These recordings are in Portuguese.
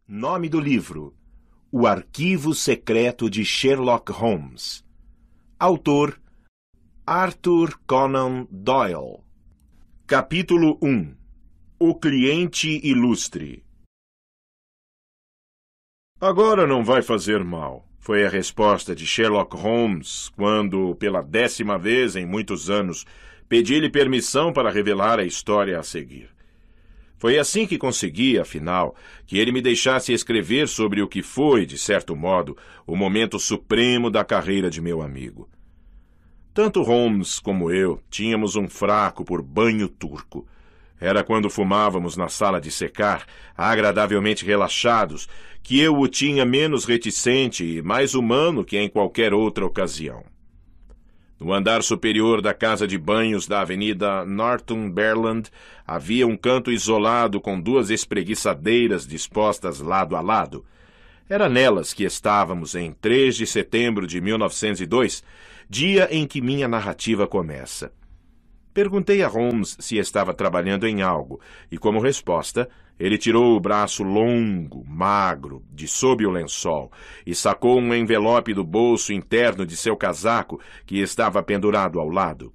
Nome do livro: O Arquivo Secreto de Sherlock Holmes. Autor: Arthur Conan Doyle. Capítulo 1. O Cliente Ilustre. Agora não vai fazer mal, foi a resposta de Sherlock Holmes quando, pela 10ª vez em muitos anos, pedi-lhe permissão para revelar a história a seguir. Foi assim que consegui, afinal, que ele me deixasse escrever sobre o que foi, de certo modo, o momento supremo da carreira de meu amigo. Tanto Holmes como eu tínhamos um fraco por banho turco. Era quando fumávamos na sala de secar, agradavelmente relaxados, que eu o tinha menos reticente e mais humano que em qualquer outra ocasião. No andar superior da casa de banhos da avenida Northumberland havia um canto isolado com 2 espreguiçadeiras dispostas lado a lado. Era nelas que estávamos em 3 de setembro de 1902, dia em que minha narrativa começa. Perguntei a Holmes se estava trabalhando em algo, e como resposta, ele tirou o braço longo, magro, de sob o lençol, e sacou um envelope do bolso interno de seu casaco, que estava pendurado ao lado.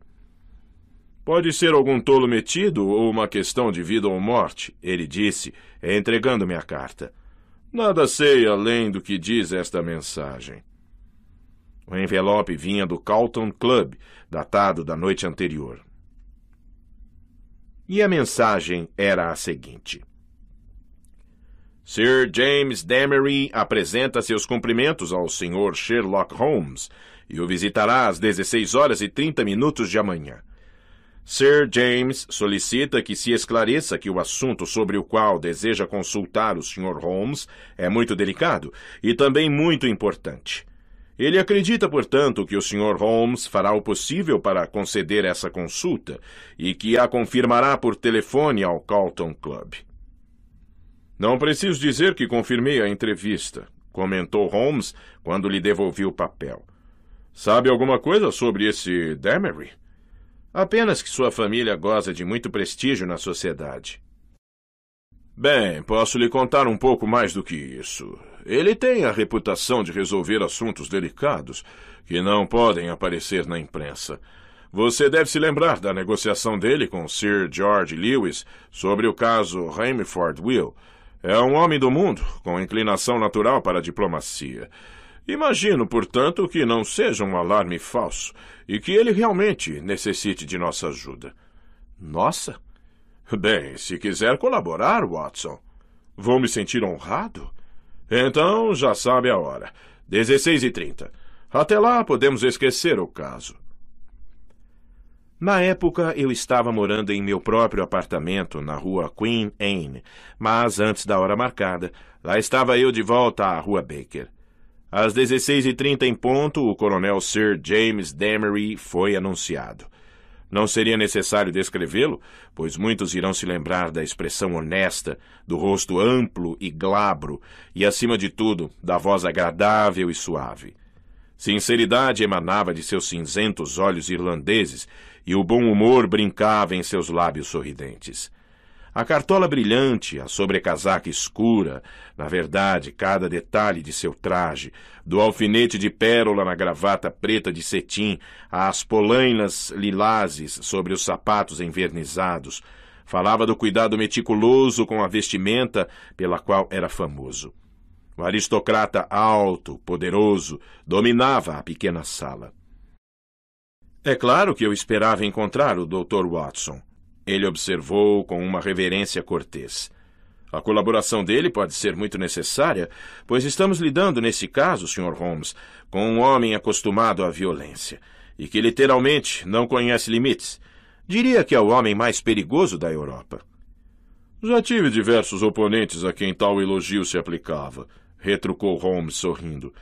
"Pode ser algum tolo metido ou uma questão de vida ou morte", ele disse, entregando-me a carta. "Nada sei além do que diz esta mensagem." O envelope vinha do Carlton Club, datado da noite anterior. E a mensagem era a seguinte: Sir James Demery apresenta seus cumprimentos ao Sr. Sherlock Holmes e o visitará às 16h30 de amanhã. Sir James solicita que se esclareça que o assunto sobre o qual deseja consultar o Sr. Holmes é muito delicado e também muito importante. Ele acredita, portanto, que o Sr. Holmes fará o possível para conceder essa consulta e que a confirmará por telefone ao Carlton Club. "Não preciso dizer que confirmei a entrevista", comentou Holmes quando lhe devolvi o papel. "Sabe alguma coisa sobre esse Demery?" "Apenas que sua família goza de muito prestígio na sociedade." "Bem, posso lhe contar um pouco mais do que isso. Ele tem a reputação de resolver assuntos delicados que não podem aparecer na imprensa. Você deve se lembrar da negociação dele com Sir George Lewis sobre o caso Ramford Will. É um homem do mundo, com inclinação natural para a diplomacia. Imagino, portanto, que não seja um alarme falso e que ele realmente necessite de nossa ajuda." "Nossa?" "Bem, se quiser colaborar, Watson." "Vou me sentir honrado." "Então, já sabe a hora. 16h30. Até lá, podemos esquecer o caso." Na época, eu estava morando em meu próprio apartamento na rua Queen Anne, mas antes da hora marcada, lá estava eu de volta à rua Baker. Às 16h30 em ponto, o coronel Sir James Demery foi anunciado. Não seria necessário descrevê-lo, pois muitos irão se lembrar da expressão honesta, do rosto amplo e glabro, e, acima de tudo, da voz agradável e suave. Sinceridade emanava de seus cinzentos olhos irlandeses, e o bom humor brincava em seus lábios sorridentes. A cartola brilhante, a sobrecasaca escura, na verdade, cada detalhe de seu traje, do alfinete de pérola na gravata preta de cetim, às polainas lilazes sobre os sapatos envernizados, falava do cuidado meticuloso com a vestimenta pela qual era famoso. O aristocrata alto, poderoso, dominava a pequena sala. "É claro que eu esperava encontrar o Dr. Watson", ele observou com uma reverência cortês. "A colaboração dele pode ser muito necessária, pois estamos lidando, nesse caso, Sr. Holmes, com um homem acostumado à violência, e que literalmente não conhece limites. Diria que é o homem mais perigoso da Europa." "Já tive diversos oponentes a quem tal elogio se aplicava", retrucou Holmes sorrindo.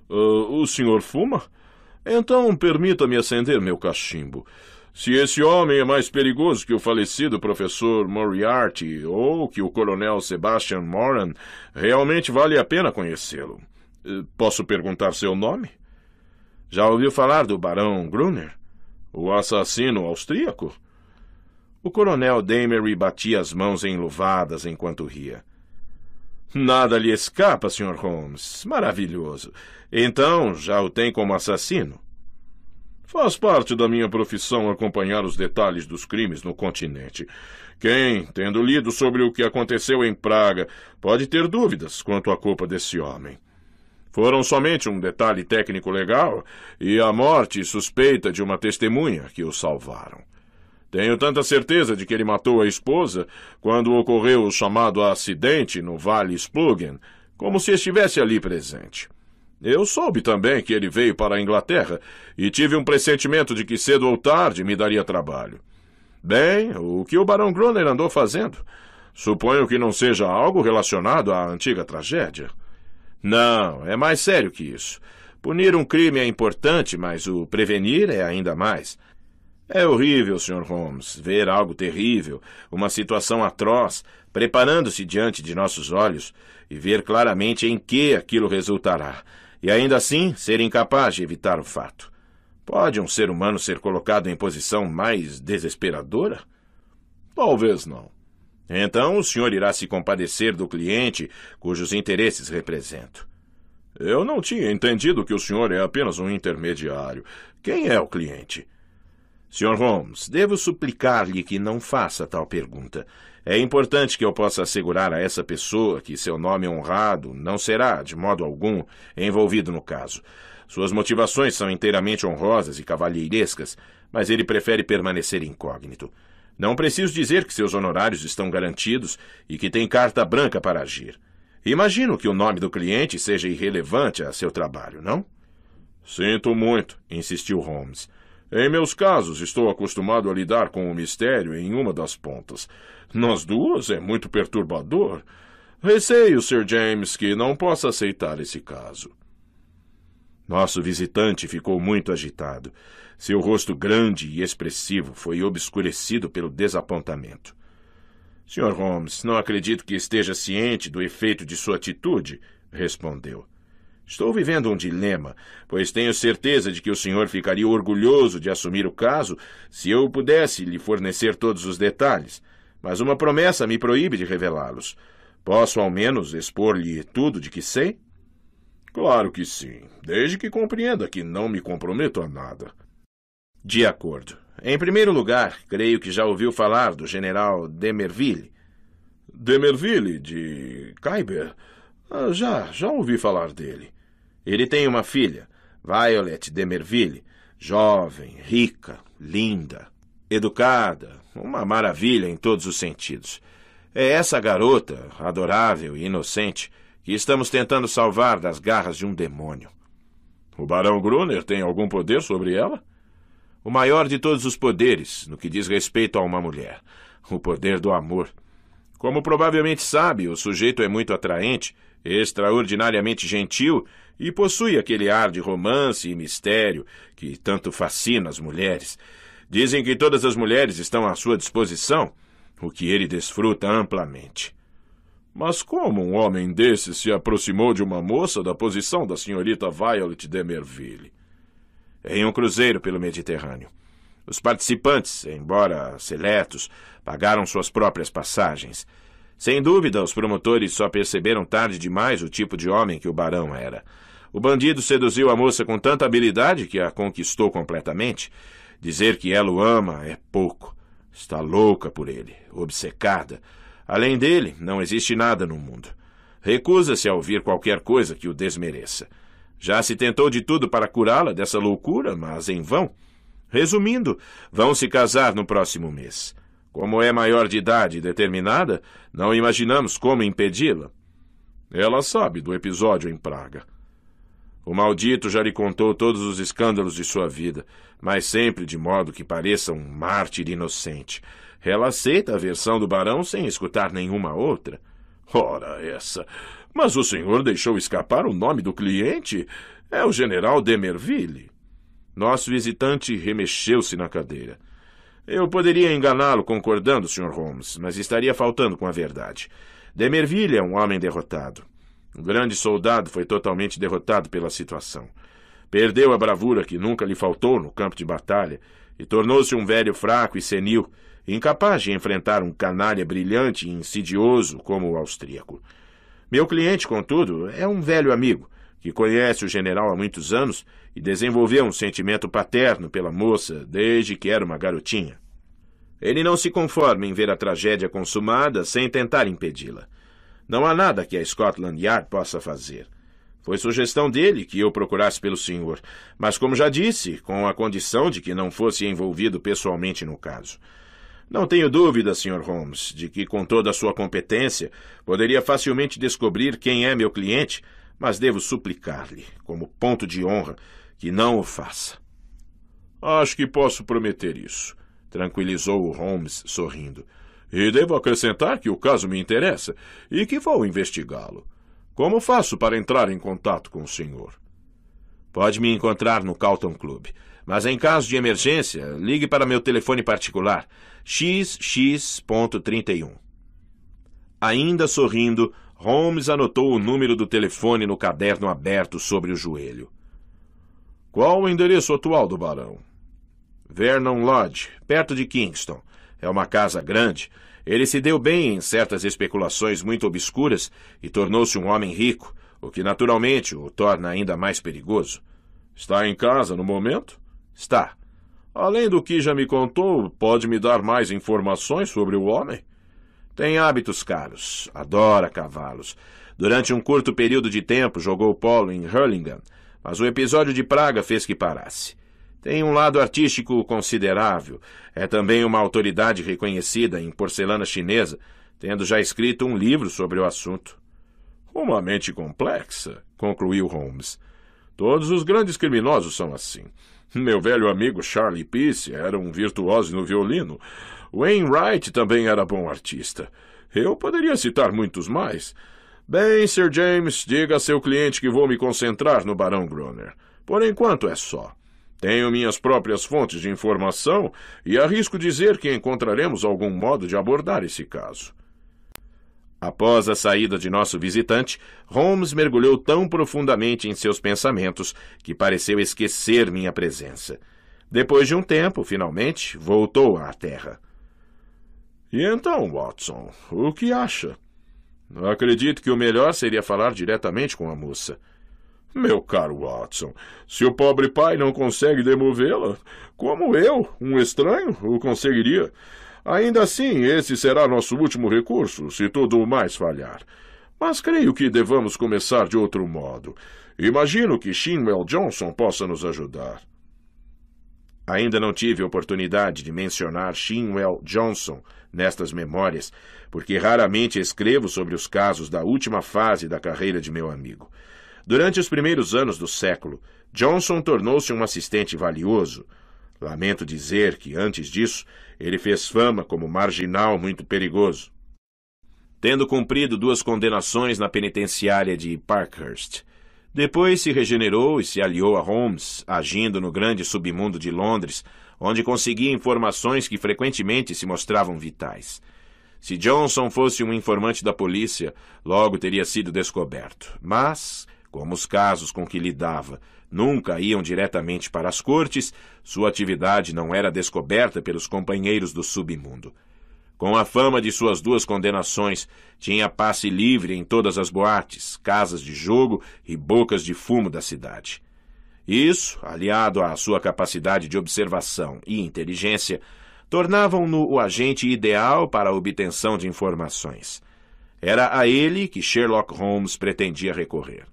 O senhor fuma? Então permita-me acender meu cachimbo. Se esse homem é mais perigoso que o falecido professor Moriarty ou que o coronel Sebastian Moran, realmente vale a pena conhecê-lo. Posso perguntar seu nome?" "Já ouviu falar do barão Gruner? O assassino austríaco?" O coronel Demery batia as mãos enluvadas enquanto ria. Nada lhe escapa, Sr. Holmes. Maravilhoso. Então, já o tem como assassino? Faz parte da minha profissão acompanhar os detalhes dos crimes no continente. Quem, tendo lido sobre o que aconteceu em Praga, pode ter dúvidas quanto à culpa desse homem? Foram somente um detalhe técnico legal e a morte suspeita de uma testemunha que o salvaram. Tenho tanta certeza de que ele matou a esposa quando ocorreu o chamado acidente no Vale Splugen, como se estivesse ali presente. Eu soube também que ele veio para a Inglaterra e tive um pressentimento de que cedo ou tarde me daria trabalho. Bem, o que o Barão Gruner andou fazendo? Suponho que não seja algo relacionado à antiga tragédia. Não, é mais sério que isso. Punir um crime é importante, mas o prevenir é ainda mais. É horrível, Sr. Holmes, ver algo terrível, uma situação atroz, preparando-se diante de nossos olhos e ver claramente em que aquilo resultará, e ainda assim ser incapaz de evitar o fato. Pode um ser humano ser colocado em posição mais desesperadora? Talvez não. Então o senhor irá se compadecer do cliente cujos interesses represento. Eu não tinha entendido que o senhor é apenas um intermediário. Quem é o cliente? Sr. Holmes, devo suplicar-lhe que não faça tal pergunta. É importante que eu possa assegurar a essa pessoa que seu nome honrado não será, de modo algum, envolvido no caso. Suas motivações são inteiramente honrosas e cavalheirescas, mas ele prefere permanecer incógnito. Não preciso dizer que seus honorários estão garantidos e que tem carta branca para agir. Imagino que o nome do cliente seja irrelevante a seu trabalho, não? Sinto muito, insistiu Holmes. Em meus casos, estou acostumado a lidar com o mistério em uma das pontas. Nas duas, é muito perturbador. Receio, Sir James, que não possa aceitar esse caso. Nosso visitante ficou muito agitado. Seu rosto grande e expressivo foi obscurecido pelo desapontamento. Sr. Holmes, não acredito que esteja ciente do efeito de sua atitude, respondeu. Estou vivendo um dilema, pois tenho certeza de que o senhor ficaria orgulhoso de assumir o caso se eu pudesse lhe fornecer todos os detalhes, mas uma promessa me proíbe de revelá-los. Posso, ao menos, expor-lhe tudo de que sei? Claro que sim, desde que compreenda que não me comprometo a nada. De acordo. Em primeiro lugar, creio que já ouviu falar do general d'Emerville. D'Emerville, de Kyber? Já ouvi falar dele. Ele tem uma filha, Violet d'Emerville, jovem, rica, linda, educada, uma maravilha em todos os sentidos. É essa garota, adorável e inocente, que estamos tentando salvar das garras de um demônio. O Barão Gruner tem algum poder sobre ela? O maior de todos os poderes, no que diz respeito a uma mulher. O poder do amor. Como provavelmente sabe, o sujeito é muito atraente, extraordinariamente gentil e possui aquele ar de romance e mistério que tanto fascina as mulheres. Dizem que todas as mulheres estão à sua disposição, o que ele desfruta amplamente. Mas como um homem desse se aproximou de uma moça da posição da senhorita Violet d'Emerville? Em um cruzeiro pelo Mediterrâneo. Os participantes, embora seletos, pagaram suas próprias passagens. Sem dúvida, os promotores só perceberam tarde demais o tipo de homem que o barão era. O bandido seduziu a moça com tanta habilidade que a conquistou completamente. Dizer que ela o ama é pouco. Está louca por ele, obcecada. Além dele, não existe nada no mundo. Recusa-se a ouvir qualquer coisa que o desmereça. Já se tentou de tudo para curá-la dessa loucura, mas em vão. Resumindo, vão se casar no próximo mês. Como é maior de idade e determinada, não imaginamos como impedi-la. Ela sabe do episódio em Praga. O maldito já lhe contou todos os escândalos de sua vida, mas sempre de modo que pareça um mártir inocente. Ela aceita a versão do barão sem escutar nenhuma outra. Ora essa! Mas o senhor deixou escapar o nome do cliente? É o general d'Emerville. Nosso visitante remexeu-se na cadeira. Eu poderia enganá-lo concordando, Sr. Holmes, mas estaria faltando com a verdade. d'Emerville é um homem derrotado. O grande soldado foi totalmente derrotado pela situação. Perdeu a bravura que nunca lhe faltou no campo de batalha e tornou-se um velho fraco e senil, incapaz de enfrentar um canalha brilhante e insidioso como o austríaco. Meu cliente, contudo, é um velho amigo, que conhece o general há muitos anos e desenvolveu um sentimento paterno pela moça desde que era uma garotinha. Ele não se conforma em ver a tragédia consumada sem tentar impedi-la. Não há nada que a Scotland Yard possa fazer. Foi sugestão dele que eu procurasse pelo senhor, mas, como já disse, com a condição de que não fosse envolvido pessoalmente no caso. Não tenho dúvida, Sr. Holmes, de que, com toda a sua competência, poderia facilmente descobrir quem é meu cliente, mas devo suplicar-lhe, como ponto de honra, que não o faça. Acho que posso prometer isso, tranquilizou o Holmes, sorrindo. E devo acrescentar que o caso me interessa e que vou investigá-lo. Como faço para entrar em contato com o senhor? Pode me encontrar no Carlton Club, mas em caso de emergência, ligue para meu telefone particular, XX.31. Ainda sorrindo, Holmes anotou o número do telefone no caderno aberto sobre o joelho. Qual o endereço atual do barão? Vernon Lodge, perto de Kingston. É uma casa grande. Ele se deu bem em certas especulações muito obscuras e tornou-se um homem rico, o que naturalmente o torna ainda mais perigoso. Está em casa no momento? Está. Além do que já me contou, pode me dar mais informações sobre o homem? Tem hábitos caros. Adora cavalos. Durante um curto período de tempo jogou polo em Hurlingham, mas o episódio de praga fez que parasse. Tem um lado artístico considerável. É também uma autoridade reconhecida em porcelana chinesa, tendo já escrito um livro sobre o assunto. Uma mente complexa, concluiu Holmes. Todos os grandes criminosos são assim. Meu velho amigo Charlie Peace era um virtuoso no violino. Wainwright também era bom artista. Eu poderia citar muitos mais. Bem, Sir James, diga a seu cliente que vou me concentrar no Barão Groner. Por enquanto é só. Tenho minhas próprias fontes de informação e arrisco dizer que encontraremos algum modo de abordar esse caso. Após a saída de nosso visitante, Holmes mergulhou tão profundamente em seus pensamentos que pareceu esquecer minha presença. Depois de um tempo, finalmente, voltou à terra. E então, Watson, o que acha? Acredito que o melhor seria falar diretamente com a moça. Meu caro Watson, se o pobre pai não consegue demovê-la, como eu, um estranho, o conseguiria? Ainda assim, esse será nosso último recurso, se tudo mais falhar. Mas creio que devamos começar de outro modo. Imagino que Shinwell Johnson possa nos ajudar. Ainda não tive oportunidade de mencionar Shinwell Johnson nestas memórias, porque raramente escrevo sobre os casos da última fase da carreira de meu amigo. Durante os primeiros anos do século, Johnson tornou-se um assistente valioso. Lamento dizer que, antes disso, ele fez fama como marginal muito perigoso, tendo cumprido 2 condenações na penitenciária de Parkhurst. Depois se regenerou e se aliou a Holmes, agindo no grande submundo de Londres, onde conseguia informações que frequentemente se mostravam vitais. Se Johnson fosse um informante da polícia, logo teria sido descoberto. Mas, como os casos com que lidava nunca iam diretamente para as cortes, sua atividade não era descoberta pelos companheiros do submundo. Com a fama de suas 2 condenações, tinha passe livre em todas as boates, casas de jogo e bocas de fumo da cidade. Isso, aliado à sua capacidade de observação e inteligência, tornavam-no o agente ideal para a obtenção de informações. Era a ele que Sherlock Holmes pretendia recorrer.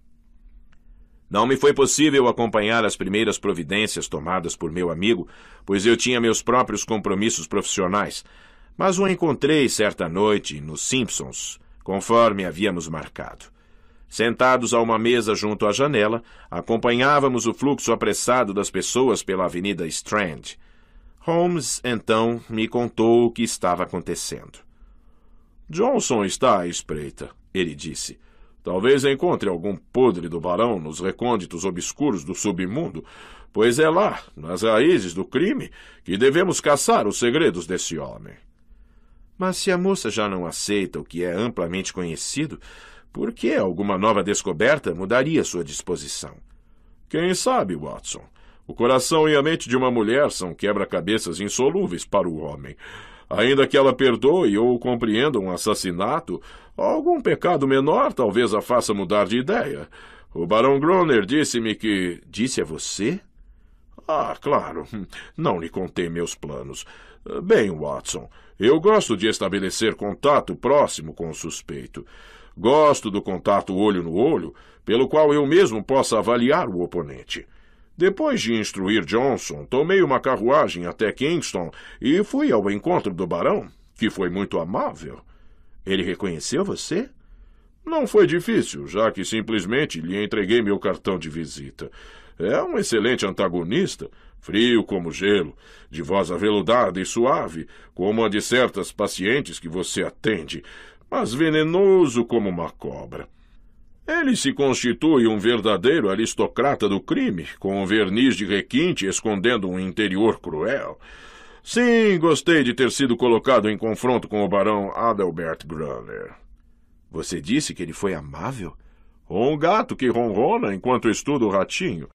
Não me foi possível acompanhar as primeiras providências tomadas por meu amigo, pois eu tinha meus próprios compromissos profissionais, mas o encontrei certa noite nos Simpsons, conforme havíamos marcado. Sentados a uma mesa junto à janela, acompanhávamos o fluxo apressado das pessoas pela Avenida Strand. Holmes, então, me contou o que estava acontecendo. Johnson está à espreita, ele disse. Talvez encontre algum podre do barão nos recônditos obscuros do submundo, pois é lá, nas raízes do crime, que devemos caçar os segredos desse homem. Mas se a moça já não aceita o que é amplamente conhecido, por que alguma nova descoberta mudaria sua disposição? Quem sabe, Watson? O coração e a mente de uma mulher são quebra-cabeças insolúveis para o homem. Ainda que ela perdoe ou compreenda um assassinato, algum pecado menor talvez a faça mudar de ideia. O Barão Groner disse-me que... Disse a você? Ah, claro. Não lhe contei meus planos. Bem, Watson, eu gosto de estabelecer contato próximo com o suspeito. Gosto do contato olho no olho, pelo qual eu mesmo possa avaliar o oponente. Depois de instruir Johnson, tomei uma carruagem até Kingston e fui ao encontro do barão, que foi muito amável. Ele reconheceu você? Não foi difícil, já que simplesmente lhe entreguei meu cartão de visita. É um excelente antagonista, frio como gelo, de voz aveludada e suave, como a de certas pacientes que você atende, mas venenoso como uma cobra. Ele se constitui um verdadeiro aristocrata do crime, com um verniz de requinte escondendo um interior cruel. Sim, gostei de ter sido colocado em confronto com o barão Adalbert Groner. Você disse que ele foi amável? Um gato que ronrona enquanto estuda o ratinho.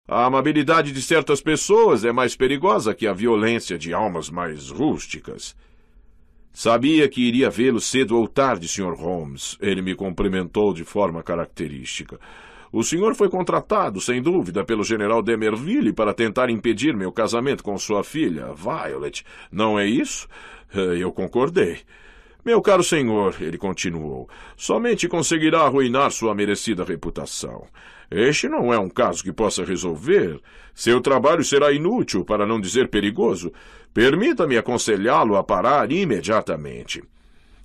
A amabilidade de certas pessoas é mais perigosa que a violência de almas mais rústicas. Sabia que iria vê-lo cedo ou tarde, Sr. Holmes. Ele me cumprimentou de forma característica. O senhor foi contratado, sem dúvida, pelo general d'Emerville para tentar impedir meu casamento com sua filha, Violet. Não é isso? Eu concordei. Meu caro senhor, ele continuou, somente conseguirá arruinar sua merecida reputação. Este não é um caso que possa resolver. Seu trabalho será inútil, para não dizer perigoso. Permita-me aconselhá-lo a parar imediatamente.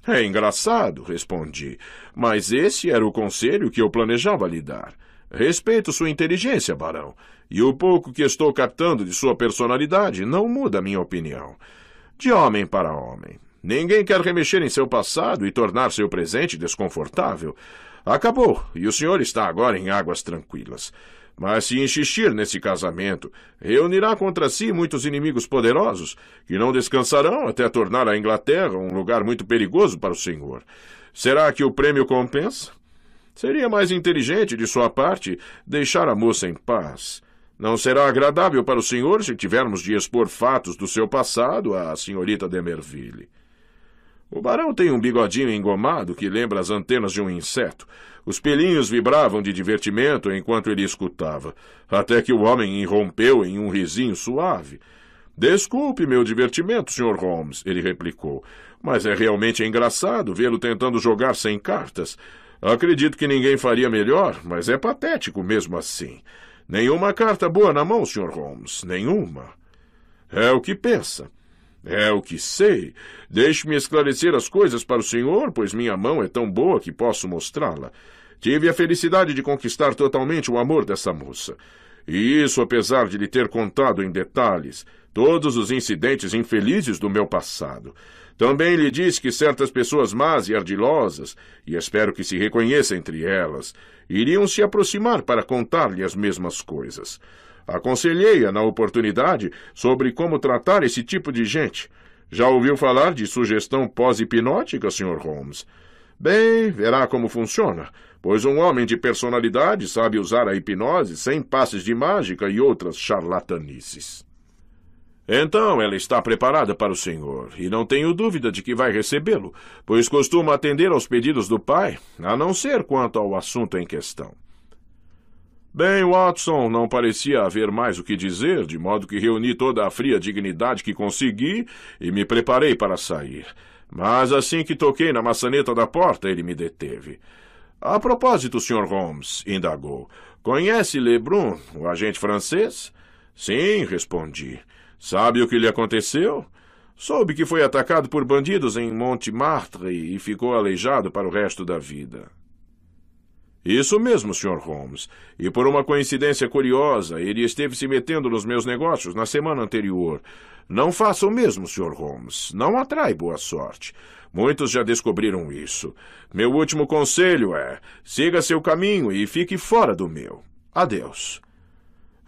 É engraçado, respondi, mas esse era o conselho que eu planejava lhe dar. Respeito sua inteligência, barão, e o pouco que estou captando de sua personalidade não muda a minha opinião. De homem para homem. Ninguém quer remexer em seu passado e tornar seu presente desconfortável. Acabou, e o senhor está agora em águas tranquilas. Mas se insistir nesse casamento, reunirá contra si muitos inimigos poderosos, que não descansarão até tornar a Inglaterra um lugar muito perigoso para o senhor. Será que o prêmio compensa? Seria mais inteligente de sua parte deixar a moça em paz. Não será agradável para o senhor se tivermos de expor fatos do seu passado à senhorita d'Emerville. O barão tem um bigodinho engomado que lembra as antenas de um inseto. Os pelinhos vibravam de divertimento enquanto ele escutava, até que o homem irrompeu em um risinho suave. Desculpe meu divertimento, Sr. Holmes, ele replicou, mas é realmente engraçado vê-lo tentando jogar sem cartas. Acredito que ninguém faria melhor, mas é patético mesmo assim. Nenhuma carta boa na mão, Sr. Holmes, nenhuma. É o que pensa. É o que sei. Deixe-me esclarecer as coisas para o senhor, pois minha mão é tão boa que posso mostrá-la. Tive a felicidade de conquistar totalmente o amor dessa moça. E isso apesar de lhe ter contado em detalhes todos os incidentes infelizes do meu passado. Também lhe disse que certas pessoas más e ardilosas, e espero que se reconheça entre elas, iriam se aproximar para contar-lhe as mesmas coisas. Aconselhei-a na oportunidade sobre como tratar esse tipo de gente. Já ouviu falar de sugestão pós-hipnótica, Sr. Holmes? Bem, verá como funciona, pois um homem de personalidade sabe usar a hipnose sem passes de mágica e outras charlatanices. Então, ela está preparada para o senhor, e não tenho dúvida de que vai recebê-lo, pois costuma atender aos pedidos do pai, a não ser quanto ao assunto em questão. Bem, Watson, não parecia haver mais o que dizer, de modo que reuni toda a fria dignidade que consegui e me preparei para sair. Mas assim que toquei na maçaneta da porta, ele me deteve. A propósito, Sr. Holmes, indagou, conhece Lebrun, o agente francês? Sim, respondi. Sabe o que lhe aconteceu? Soube que foi atacado por bandidos em Montmartre e ficou aleijado para o resto da vida. Isso mesmo, Sr. Holmes. E por uma coincidência curiosa, ele esteve se metendo nos meus negócios na semana anterior. Não faça o mesmo, Sr. Holmes. Não atrai boa sorte. Muitos já descobriram isso. Meu último conselho é, siga seu caminho e fique fora do meu. Adeus.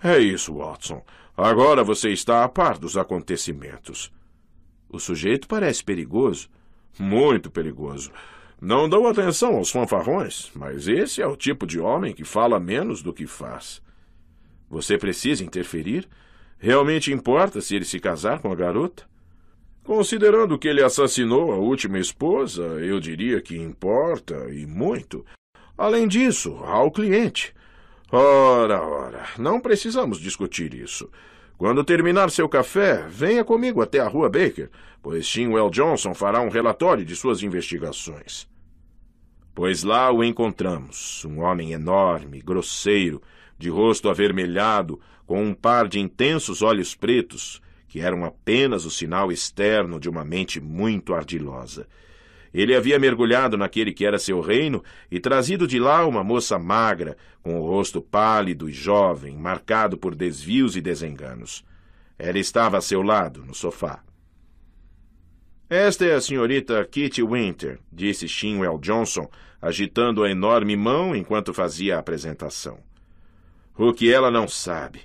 É isso, Watson. Agora você está a par dos acontecimentos. O sujeito parece perigoso. Muito perigoso. Não dão atenção aos fanfarrões, mas esse é o tipo de homem que fala menos do que faz. Você precisa interferir? Realmente importa se ele se casar com a garota? Considerando que ele assassinou a última esposa, eu diria que importa, e muito. Além disso, há o cliente. Ora, não precisamos discutir isso. Quando terminar seu café, venha comigo até a Rua Baker, pois Shinwell Johnson fará um relatório de suas investigações. Pois lá o encontramos, um homem enorme, grosseiro, de rosto avermelhado, com um par de intensos olhos pretos, que eram apenas o sinal externo de uma mente muito ardilosa. Ele havia mergulhado naquele que era seu reino e trazido de lá uma moça magra, com o rosto pálido e jovem, marcado por desvios e desenganos. Ela estava a seu lado, no sofá. Esta é a senhorita Kitty Winter, disse Shinwell Johnson, agitando a enorme mão enquanto fazia a apresentação. O que ela não sabe.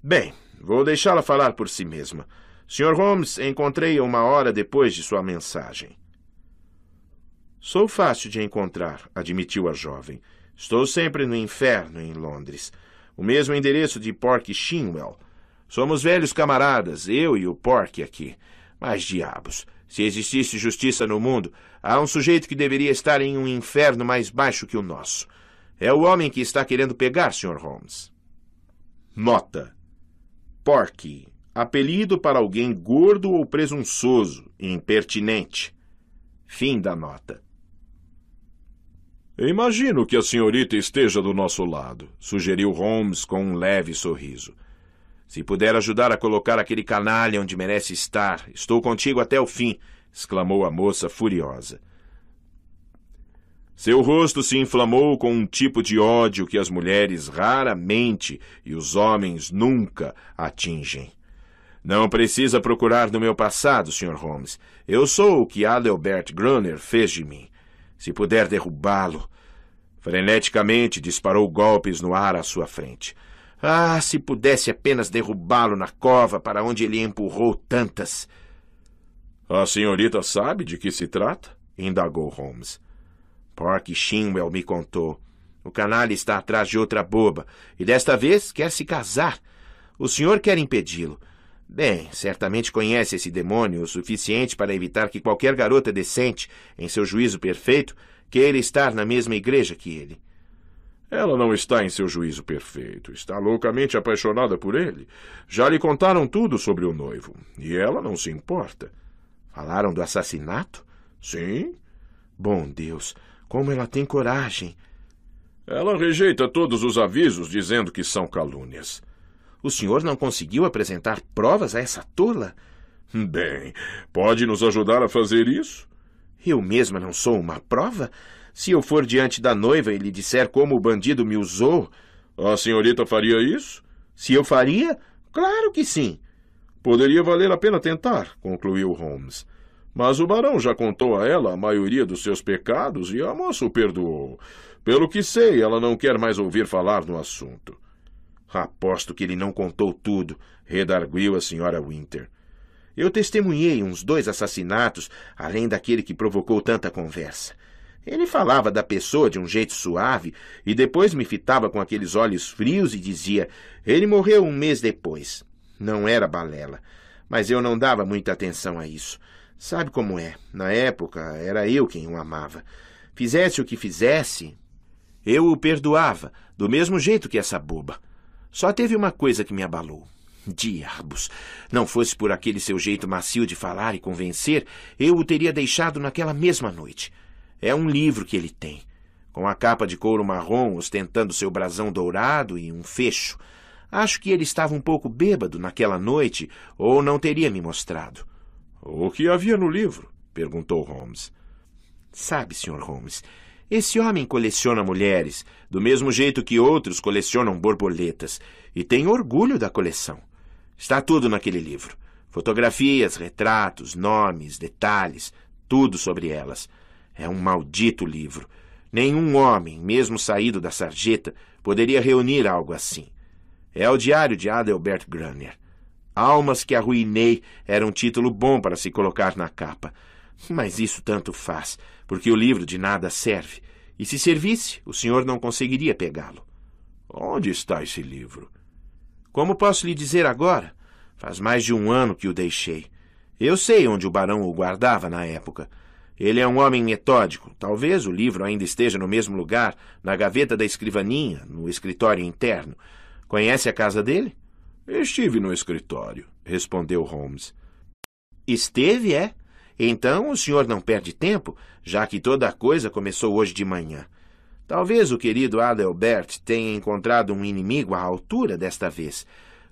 Bem, vou deixá-la falar por si mesma. Sr. Holmes, encontrei-a 1 hora depois de sua mensagem. Sou fácil de encontrar, admitiu a jovem. Estou sempre no inferno, em Londres. O mesmo endereço de Pork Shinwell. Somos velhos camaradas, eu e o Pork aqui. Mas diabos, se existisse justiça no mundo, há um sujeito que deveria estar em um inferno mais baixo que o nosso. É o homem que está querendo pegar, Sr. Holmes. Nota. Porky, apelido para alguém gordo ou presunçoso, impertinente. Fim da nota. Imagino que a senhorita esteja do nosso lado, sugeriu Holmes com um leve sorriso. Se puder ajudar a colocar aquele canalha onde merece estar, estou contigo até o fim, exclamou a moça furiosa. Seu rosto se inflamou com um tipo de ódio que as mulheres raramente e os homens nunca atingem. Não precisa procurar no meu passado, Sr. Holmes. Eu sou o que Adelbert Grunner fez de mim. Se puder derrubá-lo... Freneticamente disparou golpes no ar à sua frente. Ah, se pudesse apenas derrubá-lo na cova para onde ele empurrou tantas... A senhorita sabe de que se trata? Indagou Holmes. Pork Shinwell me contou. O canalha está atrás de outra boba, e desta vez quer se casar. O senhor quer impedi-lo. Bem, certamente conhece esse demônio o suficiente para evitar que qualquer garota decente, em seu juízo perfeito, queira estar na mesma igreja que ele. Ela não está em seu juízo perfeito. Está loucamente apaixonada por ele. Já lhe contaram tudo sobre o noivo, e ela não se importa. Falaram do assassinato? Sim. Bom Deus, como ela tem coragem. Ela rejeita todos os avisos dizendo que são calúnias. O senhor não conseguiu apresentar provas a essa tola? Bem, pode nos ajudar a fazer isso? Eu mesma não sou uma prova? Se eu for diante da noiva e lhe disser como o bandido me usou... A senhorita faria isso? Se eu faria? Claro que sim. Poderia valer a pena tentar, concluiu Holmes. Mas o barão já contou a ela a maioria dos seus pecados e a moça o perdoou. Pelo que sei, ela não quer mais ouvir falar no assunto. Aposto que ele não contou tudo, redarguiu a senhora Winter. Eu testemunhei uns 2 assassinatos, além daquele que provocou tanta conversa. Ele falava da pessoa de um jeito suave e depois me fitava com aqueles olhos frios e dizia: ele morreu 1 mês depois. Não era balela, mas eu não dava muita atenção a isso. Sabe como é? Na época, era eu quem o amava. Fizesse o que fizesse, eu o perdoava, do mesmo jeito que essa boba. Só teve uma coisa que me abalou. Diabos! Não fosse por aquele seu jeito macio de falar e convencer, eu o teria deixado naquela mesma noite. É um livro que ele tem, com a capa de couro marrom ostentando seu brasão dourado e um fecho. Acho que ele estava um pouco bêbado naquela noite, ou não teria me mostrado. O que havia no livro? Perguntou Holmes. Sabe, Sr. Holmes, esse homem coleciona mulheres, do mesmo jeito que outros colecionam borboletas, e tem orgulho da coleção. Está tudo naquele livro. Fotografias, retratos, nomes, detalhes, tudo sobre elas. É um maldito livro. Nenhum homem, mesmo saído da sarjeta, poderia reunir algo assim. É o diário de Adelbert Grunner. Almas que arruinei era um título bom para se colocar na capa. Mas isso tanto faz, porque o livro de nada serve. E se servisse, o senhor não conseguiria pegá-lo. Onde está esse livro? Como posso lhe dizer agora? Faz mais de 1 ano que o deixei. Eu sei onde o barão o guardava na época. Ele é um homem metódico. Talvez o livro ainda esteja no mesmo lugar, na gaveta da escrivaninha, no escritório interno. Conhece a casa dele? Estive no escritório, respondeu Holmes. Esteve, é? Então o senhor não perde tempo, já que toda a coisa começou hoje de manhã. Talvez o querido Adelbert tenha encontrado um inimigo à altura desta vez.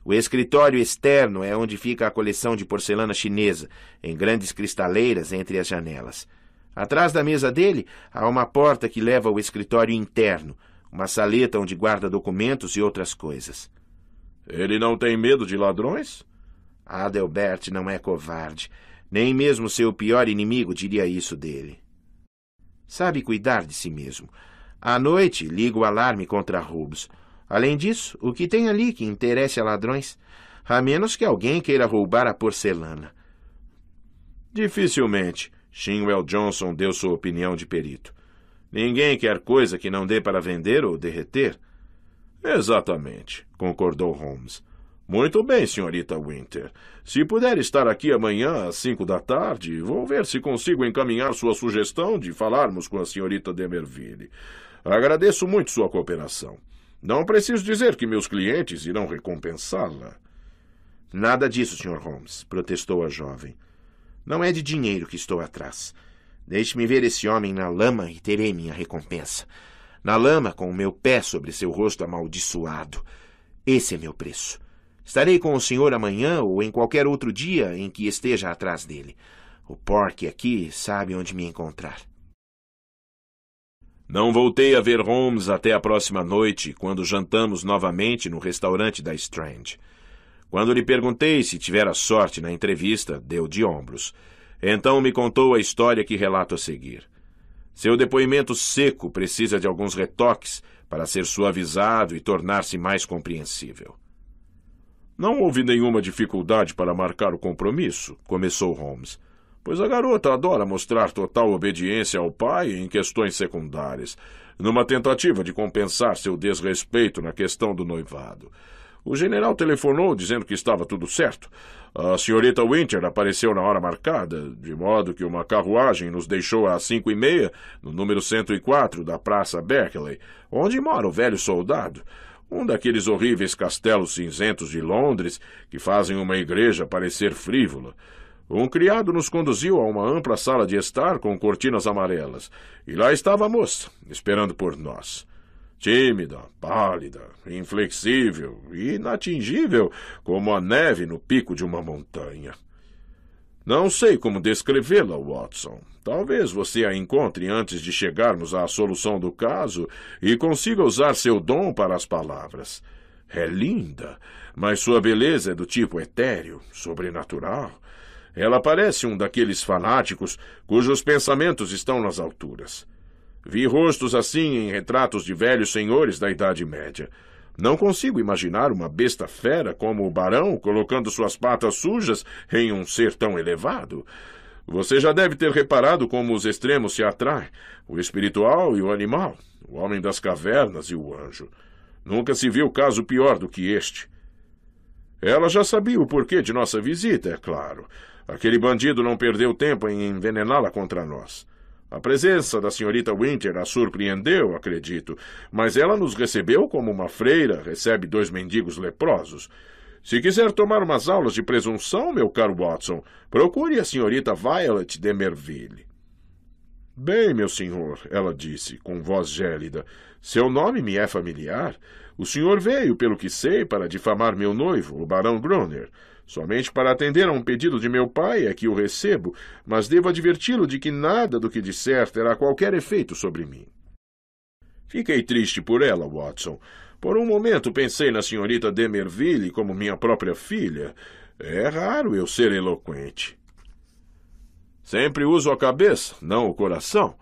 O escritório externo é onde fica a coleção de porcelana chinesa, em grandes cristaleiras entre as janelas. Atrás da mesa dele há uma porta que leva ao escritório interno, uma saleta onde guarda documentos e outras coisas. Ele não tem medo de ladrões? Adelbert não é covarde. Nem mesmo seu pior inimigo diria isso dele. Sabe cuidar de si mesmo. À noite, liga o alarme contra roubos. Além disso, o que tem ali que interesse a ladrões? A menos que alguém queira roubar a porcelana. Dificilmente. Shinwell Johnson deu sua opinião de perito. Ninguém quer coisa que não dê para vender ou derreter. Exatamente, concordou Holmes. Muito bem, senhorita Winter. Se puder estar aqui amanhã às 5 da tarde, vou ver se consigo encaminhar sua sugestão de falarmos com a senhorita Demerville. Agradeço muito sua cooperação. Não preciso dizer que meus clientes irão recompensá-la. Nada disso, Sr. Holmes, protestou a jovem. Não é de dinheiro que estou atrás. Deixe-me ver esse homem na lama e terei minha recompensa. Na lama, com o meu pé sobre seu rosto amaldiçoado. Esse é meu preço. Estarei com o senhor amanhã ou em qualquer outro dia em que esteja atrás dele. O Porky aqui sabe onde me encontrar. Não voltei a ver Holmes até a próxima noite, quando jantamos novamente no restaurante da Strand. Quando lhe perguntei se tivera sorte na entrevista, deu de ombros. Então me contou a história que relato a seguir. Seu depoimento seco precisa de alguns retoques para ser suavizado e tornar-se mais compreensível. Não houve nenhuma dificuldade para marcar o compromisso, começou Holmes, pois a garota adora mostrar total obediência ao pai em questões secundárias, numa tentativa de compensar seu desrespeito na questão do noivado. O general telefonou dizendo que estava tudo certo. A senhorita Winter apareceu na hora marcada, de modo que uma carruagem nos deixou às 5:30, no número 104 da Praça Berkeley, onde mora o velho soldado, um daqueles horríveis castelos cinzentos de Londres que fazem uma igreja parecer frívola. Um criado nos conduziu a uma ampla sala de estar com cortinas amarelas, e lá estava a moça, esperando por nós. Tímida, pálida, inflexível e inatingível como a neve no pico de uma montanha. Não sei como descrevê-la, Watson. Talvez você a encontre antes de chegarmos à solução do caso e consiga usar seu dom para as palavras. É linda, mas sua beleza é do tipo etéreo, sobrenatural. Ela parece um daqueles fanáticos cujos pensamentos estão nas alturas. Vi rostos assim em retratos de velhos senhores da Idade Média. Não consigo imaginar uma besta fera como o barão colocando suas patas sujas em um ser tão elevado. Você já deve ter reparado como os extremos se atraem, o espiritual e o animal, o homem das cavernas e o anjo. Nunca se viu caso pior do que este. Ela já sabia o porquê de nossa visita, é claro. Aquele bandido não perdeu tempo em envenená-la contra nós. A presença da senhorita Winter a surpreendeu, acredito, mas ela nos recebeu como uma freira recebe 2 mendigos leprosos. Se quiser tomar umas aulas de presunção, meu caro Watson, procure a senhorita Violet Demerville. Bem, meu senhor, ela disse, com voz gélida, seu nome me é familiar. O senhor veio, pelo que sei, para difamar meu noivo, o barão Groner. Somente para atender a um pedido de meu pai é que o recebo, mas devo adverti-lo de que nada do que disser terá qualquer efeito sobre mim. Fiquei triste por ela, Watson. Por um momento pensei na senhorita Demerville como minha própria filha. É raro eu ser eloquente. Sempre uso a cabeça, não o coração,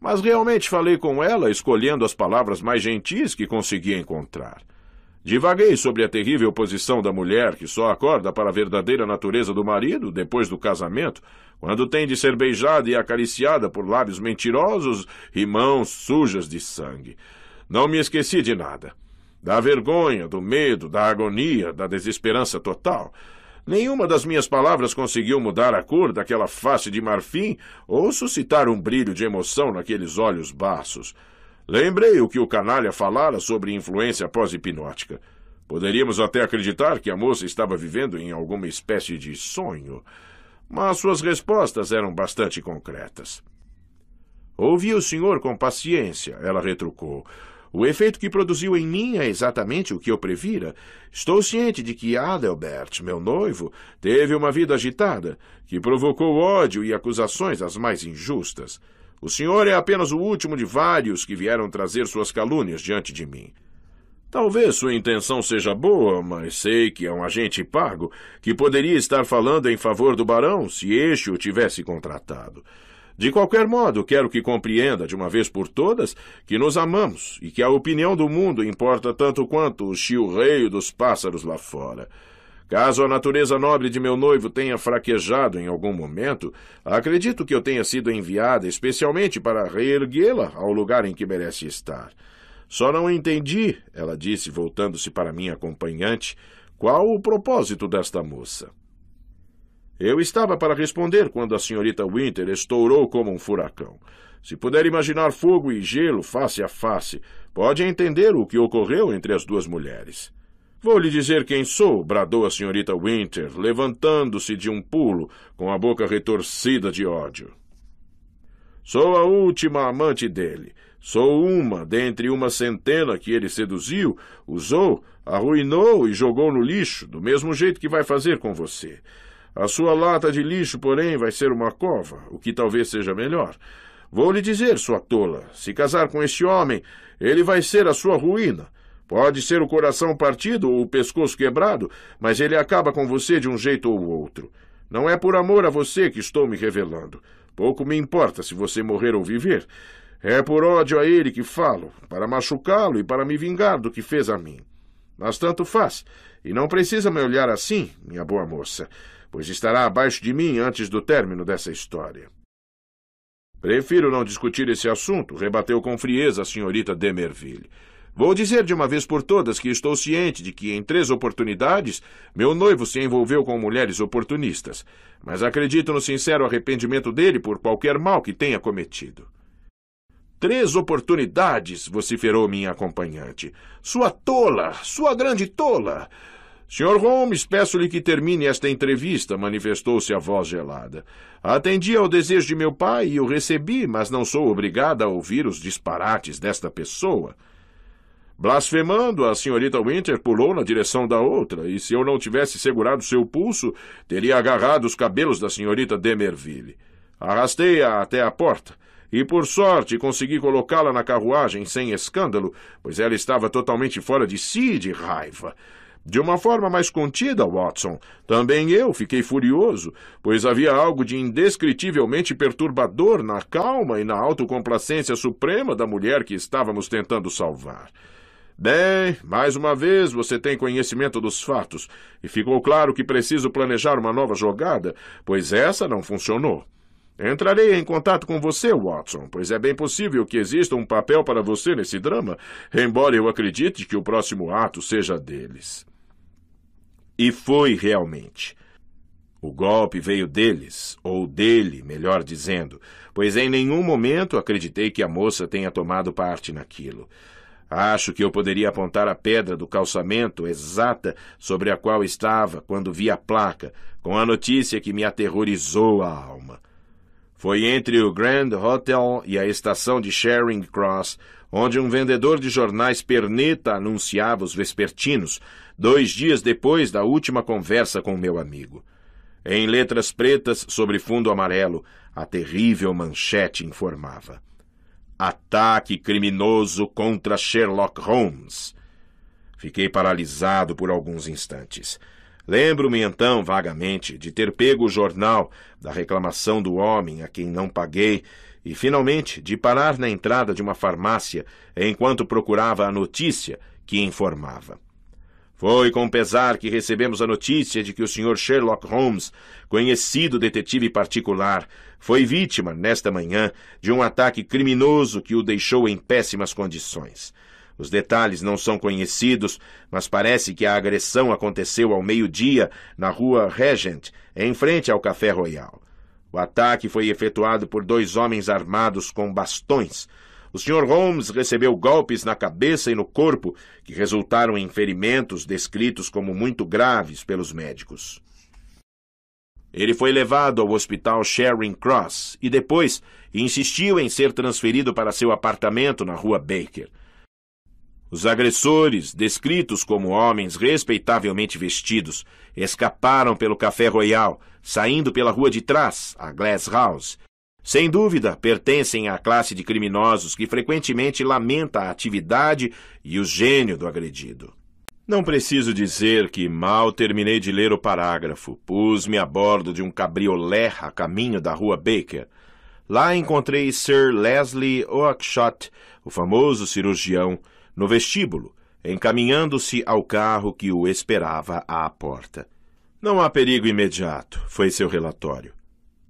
mas realmente falei com ela escolhendo as palavras mais gentis que consegui encontrar. Divaguei sobre a terrível posição da mulher que só acorda para a verdadeira natureza do marido depois do casamento, quando tem de ser beijada e acariciada por lábios mentirosos e mãos sujas de sangue. Não me esqueci de nada. Da vergonha, do medo, da agonia, da desesperança total. Nenhuma das minhas palavras conseguiu mudar a cor daquela face de marfim ou suscitar um brilho de emoção naqueles olhos baços. Lembrei o que o canalha falara sobre influência pós-hipnótica. Poderíamos até acreditar que a moça estava vivendo em alguma espécie de sonho, mas suas respostas eram bastante concretas. Ouvi o senhor com paciência, ela retrucou. O efeito que produziu em mim é exatamente o que eu previra. Estou ciente de que Adelbert, meu noivo, teve uma vida agitada, que provocou ódio e acusações as mais injustas. O senhor é apenas o último de vários que vieram trazer suas calúnias diante de mim. Talvez sua intenção seja boa, mas sei que é um agente pago que poderia estar falando em favor do barão se este o tivesse contratado. De qualquer modo, quero que compreenda de uma vez por todas que nos amamos e que a opinião do mundo importa tanto quanto o chilreio dos pássaros lá fora. Caso a natureza nobre de meu noivo tenha fraquejado em algum momento, acredito que eu tenha sido enviada especialmente para reerguê-la ao lugar em que merece estar. Só não entendi, ela disse, voltando-se para minha acompanhante, qual o propósito desta moça. Eu estava para responder quando a senhorita Winter estourou como um furacão. Se puder imaginar fogo e gelo face a face, pode entender o que ocorreu entre as duas mulheres. Vou lhe dizer quem sou, bradou a senhorita Winter, levantando-se de um pulo, com a boca retorcida de ódio. Sou a última amante dele. Sou uma dentre uma centena que ele seduziu, usou, arruinou e jogou no lixo, do mesmo jeito que vai fazer com você. A sua lata de lixo, porém, vai ser uma cova, o que talvez seja melhor. Vou lhe dizer, sua tola, se casar com este homem, ele vai ser a sua ruína. Pode ser o coração partido ou o pescoço quebrado, mas ele acaba com você de um jeito ou outro. Não é por amor a você que estou me revelando. Pouco me importa se você morrer ou viver. É por ódio a ele que falo, para machucá-lo e para me vingar do que fez a mim. Mas tanto faz, e não precisa me olhar assim, minha boa moça, pois estará abaixo de mim antes do término dessa história. Prefiro não discutir esse assunto, rebateu com frieza a senhorita Demerville. Vou dizer de uma vez por todas que estou ciente de que, em 3 oportunidades, meu noivo se envolveu com mulheres oportunistas, mas acredito no sincero arrependimento dele por qualquer mal que tenha cometido. 3 oportunidades, vociferou minha acompanhante. Sua tola! Sua grande tola! Sr. Holmes, peço-lhe que termine esta entrevista, manifestou-se a voz gelada. Atendi ao desejo de meu pai e o recebi, mas não sou obrigada a ouvir os disparates desta pessoa. Blasfemando, a senhorita Winter pulou na direção da outra, e se eu não tivesse segurado seu pulso, teria agarrado os cabelos da senhorita Demerville. Arrastei-a até a porta, e por sorte consegui colocá-la na carruagem sem escândalo, pois ela estava totalmente fora de si de raiva. De uma forma mais contida, Watson, também eu fiquei furioso, pois havia algo de indescritivelmente perturbador na calma e na autocomplacência suprema da mulher que estávamos tentando salvar. Bem, mais uma vez você tem conhecimento dos fatos, e ficou claro que preciso planejar uma nova jogada, pois essa não funcionou. Entrarei em contato com você, Watson, pois é bem possível que exista um papel para você nesse drama, embora eu acredite que o próximo ato seja deles. E foi realmente. O golpe veio deles, ou dele, melhor dizendo, pois em nenhum momento acreditei que a moça tenha tomado parte naquilo. Acho que eu poderia apontar a pedra do calçamento exata sobre a qual estava quando vi a placa, com a notícia que me aterrorizou a alma. Foi entre o Grand Hotel e a estação de Charing Cross, onde um vendedor de jornais perneta anunciava os vespertinos, 2 dias depois da última conversa com meu amigo. Em letras pretas sobre fundo amarelo, a terrível manchete informava: Ataque criminoso contra Sherlock Holmes. Fiquei paralisado por alguns instantes. Lembro-me então, vagamente, de ter pego o jornal da reclamação do homem a quem não paguei e, finalmente, de parar na entrada de uma farmácia enquanto procurava a notícia que informava. Foi com pesar que recebemos a notícia de que o Sr. Sherlock Holmes, conhecido detetive particular, foi vítima, nesta manhã, de um ataque criminoso que o deixou em péssimas condições. Os detalhes não são conhecidos, mas parece que a agressão aconteceu ao meio-dia na rua Regent, em frente ao Café Royal. O ataque foi efetuado por 2 homens armados com bastões. O Sr. Holmes recebeu golpes na cabeça e no corpo, que resultaram em ferimentos descritos como muito graves pelos médicos. Ele foi levado ao hospital Charing Cross e depois insistiu em ser transferido para seu apartamento na rua Baker. Os agressores, descritos como homens respeitavelmente vestidos, escaparam pelo Café Royal, saindo pela rua de trás, a Glass House. Sem dúvida, pertencem à classe de criminosos que frequentemente lamenta a atividade e o gênio do agredido. Não preciso dizer que mal terminei de ler o parágrafo, pus-me a bordo de um cabriolé a caminho da rua Baker. Lá encontrei Sir Leslie Oakeshott, o famoso cirurgião, no vestíbulo, encaminhando-se ao carro que o esperava à porta. Não há perigo imediato, foi seu relatório.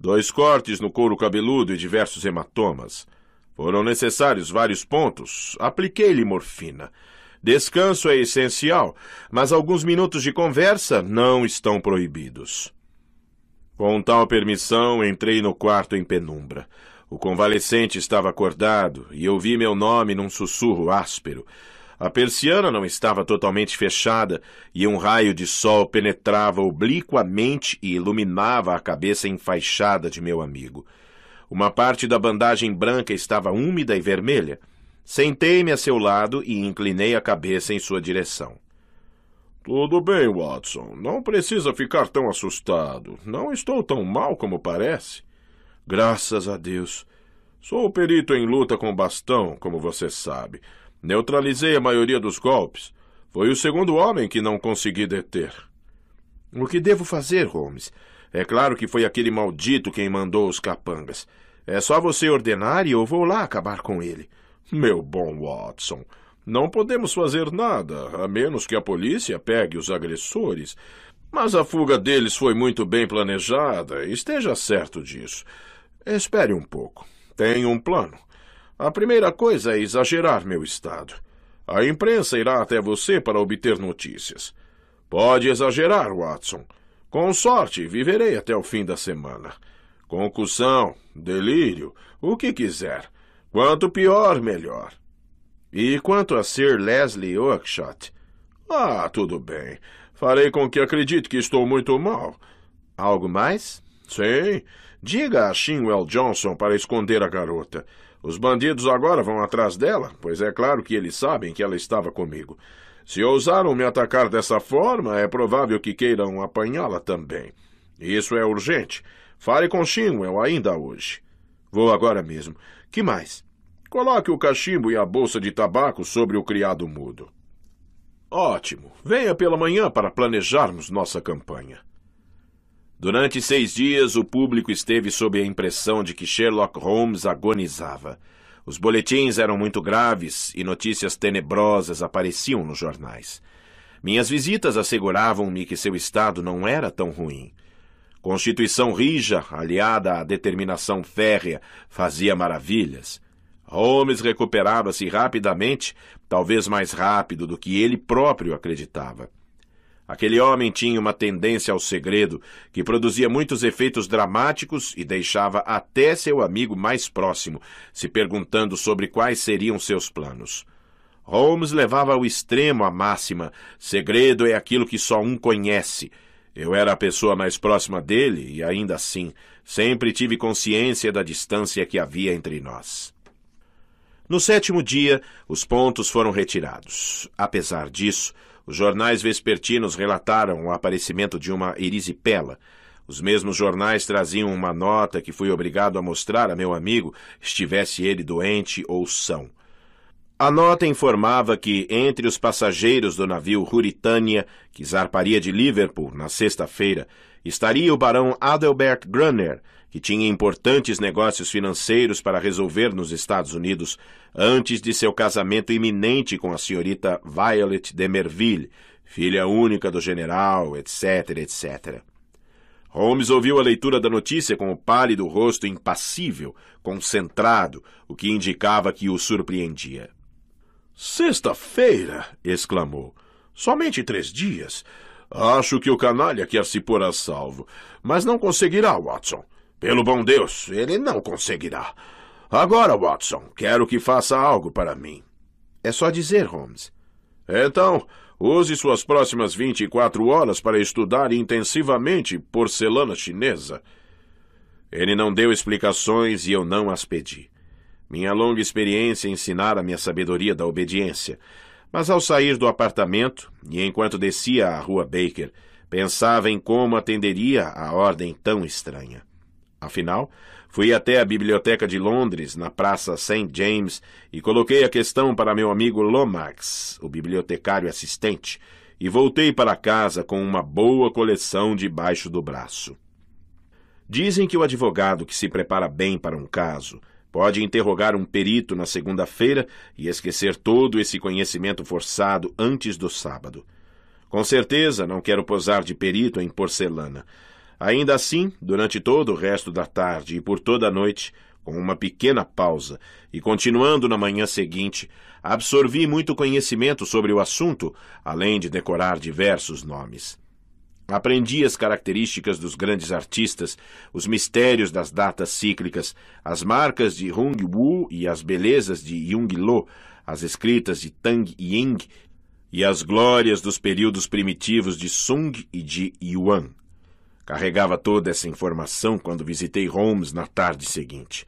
2 cortes no couro cabeludo e diversos hematomas. Foram necessários vários pontos. Apliquei-lhe morfina. Descanso é essencial, mas alguns minutos de conversa não estão proibidos. Com tal permissão, entrei no quarto em penumbra. O convalescente estava acordado e ouvi meu nome num sussurro áspero. A persiana não estava totalmente fechada e um raio de sol penetrava obliquamente e iluminava a cabeça enfaixada de meu amigo. Uma parte da bandagem branca estava úmida e vermelha. Sentei-me a seu lado e inclinei a cabeça em sua direção. Tudo bem, Watson. Não precisa ficar tão assustado. Não estou tão mal como parece. Graças a Deus. Sou perito em luta com bastão, como você sabe. Neutralizei a maioria dos golpes. Foi o segundo homem que não consegui deter. O que devo fazer, Holmes? É claro que foi aquele maldito quem mandou os capangas. É só você ordenar e eu vou lá acabar com ele. Meu bom Watson, não podemos fazer nada, a menos que a polícia pegue os agressores. Mas a fuga deles foi muito bem planejada, esteja certo disso. Espere um pouco. Tenho um plano. A primeira coisa é exagerar meu estado. A imprensa irá até você para obter notícias. Pode exagerar, Watson. Com sorte, viverei até o fim da semana. Concussão, delírio, o que quiser. Quanto pior, melhor. E quanto a Sir Leslie Oakeshott? Tudo bem. Farei com que acredite que estou muito mal. Algo mais? Sim. Diga a Shinwell Johnson para esconder a garota. Os bandidos agora vão atrás dela, pois é claro que eles sabem que ela estava comigo. Se ousaram me atacar dessa forma, é provável que queiram apanhá-la também. Isso é urgente. Fale com Shinwell ainda hoje. Vou agora mesmo. Que mais? Coloque o cachimbo e a bolsa de tabaco sobre o criado mudo. Ótimo. Venha pela manhã para planejarmos nossa campanha. Durante 6 dias, o público esteve sob a impressão de que Sherlock Holmes agonizava. Os boletins eram muito graves e notícias tenebrosas apareciam nos jornais. Minhas visitas asseguravam-me que seu estado não era tão ruim. Constituição rija, aliada à determinação férrea, fazia maravilhas. Holmes recuperava-se rapidamente, talvez mais rápido do que ele próprio acreditava. Aquele homem tinha uma tendência ao segredo que produzia muitos efeitos dramáticos e deixava até seu amigo mais próximo se perguntando sobre quais seriam seus planos. Holmes levava ao extremo a máxima: segredo é aquilo que só um conhece. Eu era a pessoa mais próxima dele e, ainda assim, sempre tive consciência da distância que havia entre nós. No 7º dia, os pontos foram retirados. Apesar disso, os jornais vespertinos relataram o aparecimento de uma erisipela. Os mesmos jornais traziam uma nota que fui obrigado a mostrar a meu amigo, estivesse ele doente ou são. A nota informava que, entre os passageiros do navio Ruritânia, que zarparia de Liverpool na sexta-feira, estaria o barão Adelbert Grunner, que tinha importantes negócios financeiros para resolver nos Estados Unidos antes de seu casamento iminente com a senhorita Violet de Merville, filha única do general, etc., etc. Holmes ouviu a leitura da notícia com o pálido rosto impassível, concentrado, o que indicava que o surpreendia. Sexta-feira! Exclamou. Somente 3 dias. Acho que o canalha quer se pôr a salvo. Mas não conseguirá, Watson. Pelo bom Deus, ele não conseguirá. Agora, Watson, quero que faça algo para mim. É só dizer, Holmes. Então, use suas próximas 24 horas para estudar intensivamente porcelana chinesa. Ele não deu explicações e eu não as pedi. Minha longa experiência ensinara minha sabedoria da obediência. Mas ao sair do apartamento, e enquanto descia a rua Baker, pensava em como atenderia a ordem tão estranha. Afinal, fui até a Biblioteca de Londres, na Praça St. James, e coloquei a questão para meu amigo Lomax, o bibliotecário assistente, e voltei para casa com uma boa coleção debaixo do braço. Dizem que o advogado que se prepara bem para um caso pode interrogar um perito na segunda-feira e esquecer todo esse conhecimento forçado antes do sábado. Com certeza não quero posar de perito em porcelana. Ainda assim, durante todo o resto da tarde e por toda a noite, com uma pequena pausa e continuando na manhã seguinte, absorvi muito conhecimento sobre o assunto, além de decorar diversos nomes. Aprendi as características dos grandes artistas, os mistérios das datas cíclicas, as marcas de Hung Woo e as belezas de Yung Lo, as escritas de Tang Ying e as glórias dos períodos primitivos de Sung e de Yuan. Carregava toda essa informação quando visitei Holmes na tarde seguinte.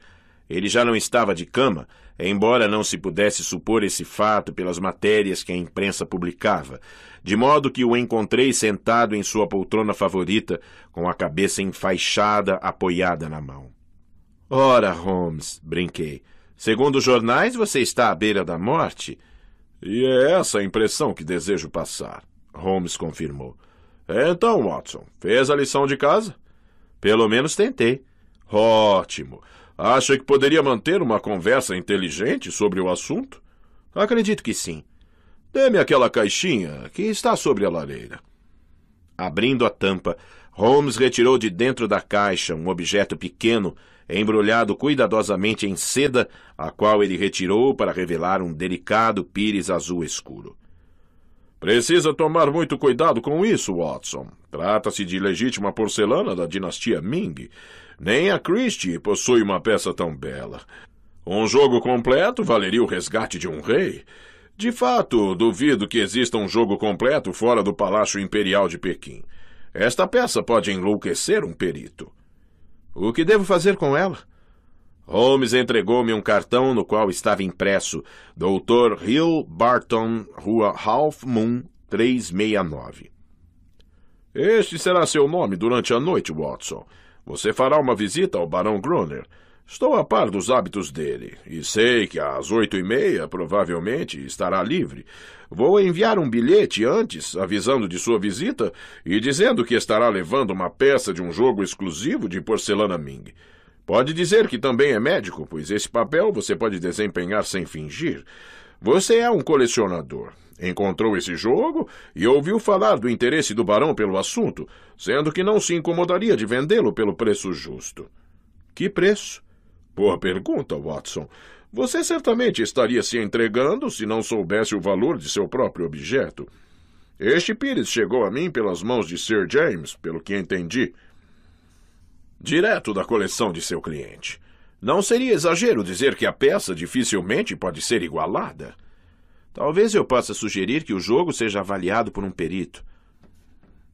Ele já não estava de cama, embora não se pudesse supor esse fato pelas matérias que a imprensa publicava, de modo que o encontrei sentado em sua poltrona favorita, com a cabeça enfaixada, apoiada na mão. Ora, Holmes, brinquei, segundo os jornais você está à beira da morte. E é essa a impressão que desejo passar, Holmes confirmou. Então, Watson, fez a lição de casa? Pelo menos tentei. Ótimo. Acha que poderia manter uma conversa inteligente sobre o assunto? Acredito que sim. Dê-me aquela caixinha que está sobre a lareira. Abrindo a tampa, Holmes retirou de dentro da caixa um objeto pequeno, embrulhado cuidadosamente em seda, a qual ele retirou para revelar um delicado pires azul escuro. Precisa tomar muito cuidado com isso, Watson. Trata-se de legítima porcelana da dinastia Ming. Nem a Christie possui uma peça tão bela. Um jogo completo valeria o resgate de um rei. De fato, duvido que exista um jogo completo fora do Palácio Imperial de Pequim. Esta peça pode enlouquecer um perito. O que devo fazer com ela? Holmes entregou-me um cartão no qual estava impresso Dr. Hill Barton, Rua Half Moon, 369. Este será seu nome durante a noite, Watson. Você fará uma visita ao Barão Gruner. Estou a par dos hábitos dele, e sei que às 8h30 provavelmente estará livre. Vou enviar um bilhete antes, avisando de sua visita e dizendo que estará levando uma peça de um jogo exclusivo de porcelana Ming. Pode dizer que também é médico, pois esse papel você pode desempenhar sem fingir. Você é um colecionador. Encontrou esse jogo e ouviu falar do interesse do barão pelo assunto, sendo que não se incomodaria de vendê-lo pelo preço justo. Que preço? Boa pergunta, Watson. Você certamente estaria se entregando se não soubesse o valor de seu próprio objeto. Este pires chegou a mim pelas mãos de Sir James, pelo que entendi. Direto da coleção de seu cliente. Não seria exagero dizer que a peça dificilmente pode ser igualada. Talvez eu possa sugerir que o jogo seja avaliado por um perito.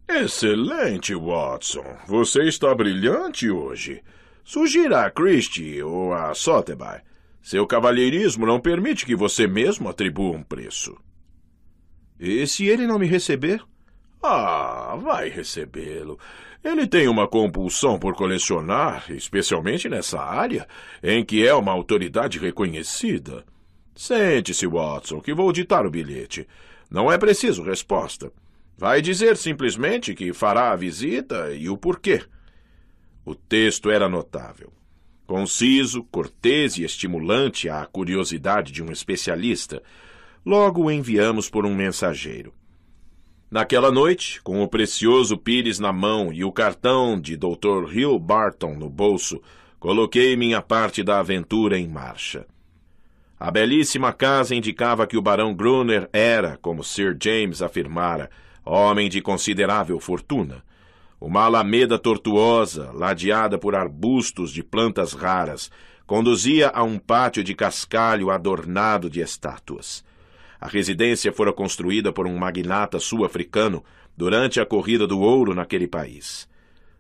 Excelente, Watson. Você está brilhante hoje. Sugira a Christie ou a Sotheby. Seu cavalheirismo não permite que você mesmo atribua um preço. E se ele não me receber? Vai recebê-lo. Ele tem uma compulsão por colecionar, especialmente nessa área, em que é uma autoridade reconhecida. Sente-se, Watson, que vou ditar o bilhete. Não é preciso resposta. Vai dizer simplesmente que fará a visita e o porquê. O texto era notável. Conciso, cortês e estimulante à curiosidade de um especialista. Logo o enviamos por um mensageiro. Naquela noite, com o precioso pires na mão e o cartão de Dr. Hill Barton no bolso, coloquei minha parte da aventura em marcha. A belíssima casa indicava que o barão Gruner era, como Sir James afirmara, homem de considerável fortuna. Uma alameda tortuosa, ladeada por arbustos de plantas raras, conduzia a um pátio de cascalho adornado de estátuas. A residência fora construída por um magnata sul-africano durante a corrida do ouro naquele país.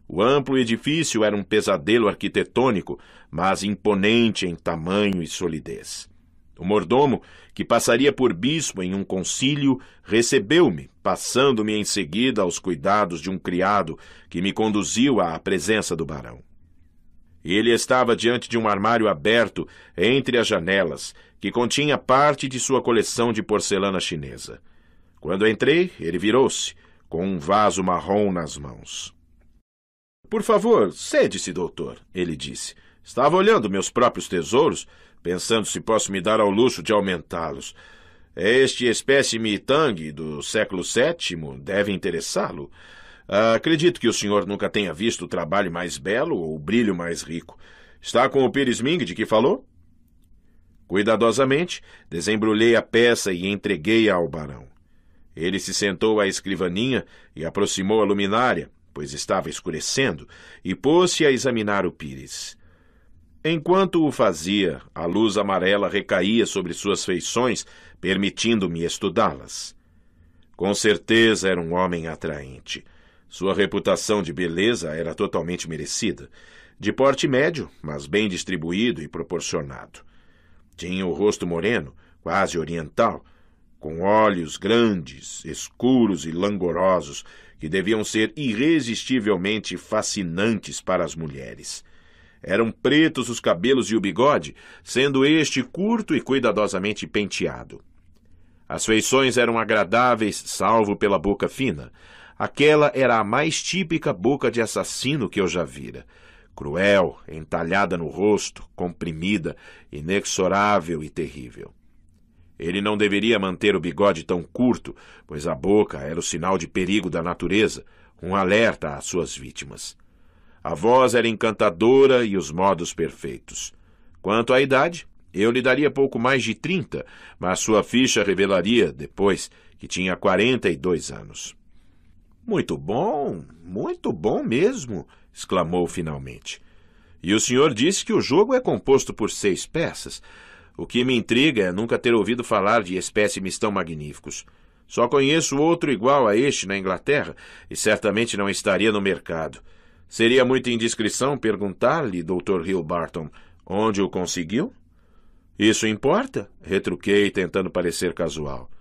O amplo edifício era um pesadelo arquitetônico, mas imponente em tamanho e solidez. O mordomo, que passaria por bispo em um concílio, recebeu-me, passando-me em seguida aos cuidados de um criado que me conduziu à presença do barão. Ele estava diante de um armário aberto entre as janelas, que continha parte de sua coleção de porcelana chinesa. Quando entrei, ele virou-se, com um vaso marrom nas mãos. "Por favor, sede-se, doutor", ele disse. "Estava olhando meus próprios tesouros, pensando se posso me dar ao luxo de aumentá-los. Este espécime Tang do século VII deve interessá-lo. Acredito que o senhor nunca tenha visto o trabalho mais belo ou o brilho mais rico. Está com o Pires Ming de que falou?" Cuidadosamente, desembrulhei a peça e entreguei-a ao barão. Ele se sentou à escrivaninha e aproximou a luminária, pois estava escurecendo, e pôs-se a examinar o Pires. Enquanto o fazia, a luz amarela recaía sobre suas feições, permitindo-me estudá-las. Com certeza era um homem atraente. Sua reputação de beleza era totalmente merecida. De porte médio, mas bem distribuído e proporcionado. Tinha o rosto moreno, quase oriental, com olhos grandes, escuros e langorosos, que deviam ser irresistivelmente fascinantes para as mulheres. Eram pretos os cabelos e o bigode, sendo este curto e cuidadosamente penteado. As feições eram agradáveis, salvo pela boca fina. Aquela era a mais típica boca de assassino que eu já vira. Cruel, entalhada no rosto, comprimida, inexorável e terrível. Ele não deveria manter o bigode tão curto, pois a boca era o sinal de perigo da natureza, um alerta às suas vítimas. A voz era encantadora e os modos perfeitos. Quanto à idade, eu lhe daria pouco mais de 30, mas sua ficha revelaria, depois, que tinha 42 anos. Muito bom mesmo", exclamou finalmente. "E o senhor disse que o jogo é composto por 6 peças. O que me intriga é nunca ter ouvido falar de espécimes tão magníficos. Só conheço outro igual a este na Inglaterra e certamente não estaria no mercado. Seria muita indiscrição perguntar-lhe, Dr. Hilbarton, onde o conseguiu?" "Isso importa?" retruquei, tentando parecer casual.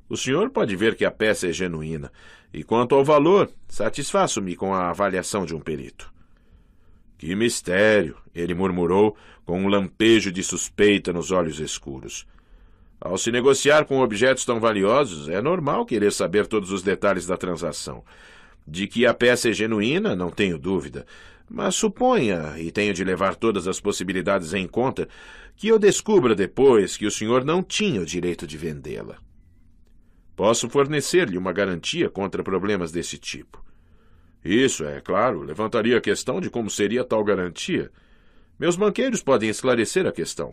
"O senhor pode ver que a peça é genuína, e quanto ao valor, satisfaço-me com a avaliação de um perito." "Que mistério!" ele murmurou, com um lampejo de suspeita nos olhos escuros. "Ao se negociar com objetos tão valiosos, é normal querer saber todos os detalhes da transação. De que a peça é genuína, não tenho dúvida, mas suponha, e tenho de levar todas as possibilidades em conta, que eu descubra depois que o senhor não tinha o direito de vendê-la. Posso fornecer-lhe uma garantia contra problemas desse tipo. Isso, é claro, levantaria a questão de como seria tal garantia. Meus banqueiros podem esclarecer a questão."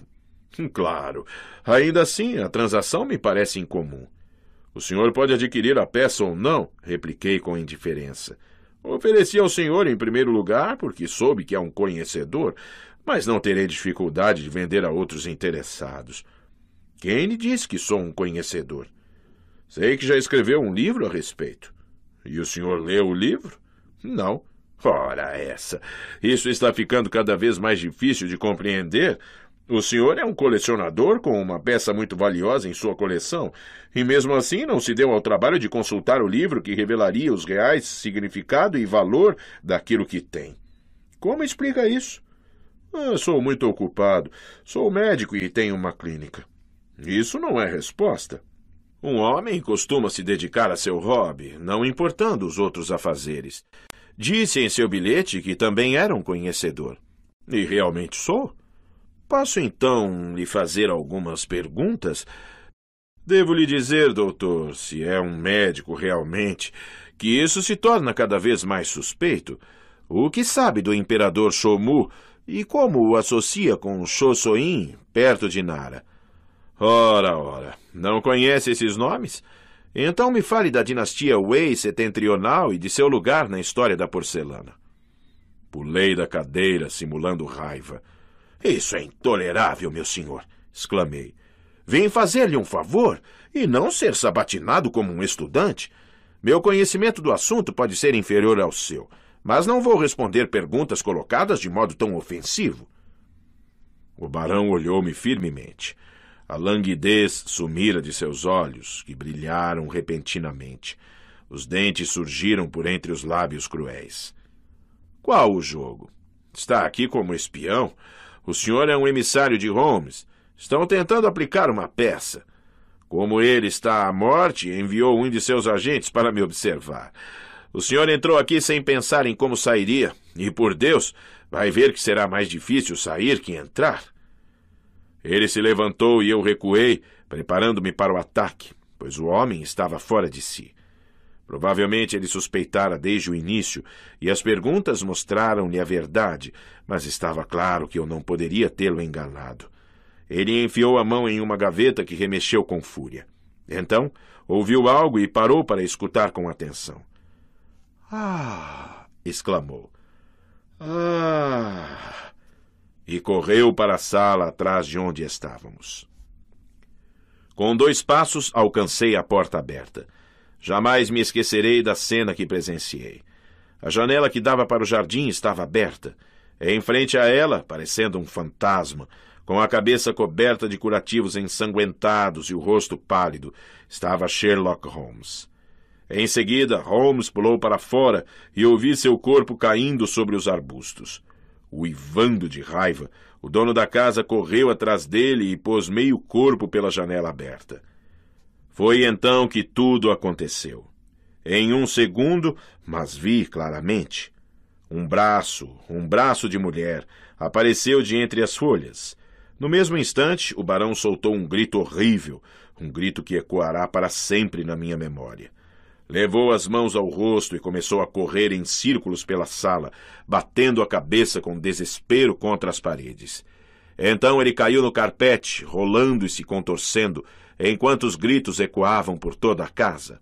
"Claro. Ainda assim, a transação me parece incomum." "O senhor pode adquirir a peça ou não?" repliquei com indiferença. "Ofereci ao senhor em primeiro lugar porque soube que é um conhecedor, mas não terei dificuldade de vender a outros interessados." "Quem lhe disse que sou um conhecedor?" "Sei que já escreveu um livro a respeito." "E o senhor leu o livro?" "Não." "Ora essa! Isso está ficando cada vez mais difícil de compreender. O senhor é um colecionador com uma peça muito valiosa em sua coleção, e mesmo assim não se deu ao trabalho de consultar o livro que revelaria os reais significado e valor daquilo que tem. Como explica isso?" Sou muito ocupado. Sou médico e tenho uma clínica." "Isso não é resposta." "Um homem costuma se dedicar a seu hobby, não importando os outros afazeres. Disse em seu bilhete que também era um conhecedor." "E realmente sou?" "Posso, então, lhe fazer algumas perguntas?" "Devo lhe dizer, doutor, se é um médico realmente, que isso se torna cada vez mais suspeito. O que sabe do imperador Shomu e como o associa com Shosoin, perto de Nara?" Ora, não conhece esses nomes? Então me fale da dinastia Wei setentrional e de seu lugar na história da porcelana. Pulei da cadeira, simulando raiva. Isso é intolerável, meu senhor, exclamei. Vim fazer-lhe um favor e não ser sabatinado como um estudante. Meu conhecimento do assunto pode ser inferior ao seu, mas não vou responder perguntas colocadas de modo tão ofensivo. O barão olhou-me firmemente. A languidez sumira de seus olhos, que brilharam repentinamente. Os dentes surgiram por entre os lábios cruéis. Qual o jogo? Está aqui como espião? O senhor é um emissário de Holmes. Estão tentando aplicar uma peça. Como ele está à morte, enviou um de seus agentes para me observar. O senhor entrou aqui sem pensar em como sairia, e, por Deus, vai ver que será mais difícil sair que entrar. Ele se levantou e eu recuei, preparando-me para o ataque, pois o homem estava fora de si. Provavelmente ele suspeitara desde o início, e as perguntas mostraram-lhe a verdade, mas estava claro que eu não poderia tê-lo enganado. Ele enfiou a mão em uma gaveta que remexeu com fúria. Então, ouviu algo e parou para escutar com atenção. "Ah!" exclamou. "Ah!" E correu para a sala atrás de onde estávamos. Com 2 passos, alcancei a porta aberta. Jamais me esquecerei da cena que presenciei. A janela que dava para o jardim estava aberta. Em frente a ela, parecendo um fantasma, com a cabeça coberta de curativos ensanguentados e o rosto pálido, estava Sherlock Holmes. Em seguida, Holmes pulou para fora e ouvi seu corpo caindo sobre os arbustos. Uivando de raiva, o dono da casa correu atrás dele e pôs meio corpo pela janela aberta. Foi então que tudo aconteceu. Em 1 segundo, mas vi claramente. Um braço de mulher, apareceu de entre as folhas. No mesmo instante, o barão soltou um grito horrível, um grito que ecoará para sempre na minha memória. Levou as mãos ao rosto e começou a correr em círculos pela sala, batendo a cabeça com desespero contra as paredes. Então ele caiu no carpete, rolando e se contorcendo, enquanto os gritos ecoavam por toda a casa.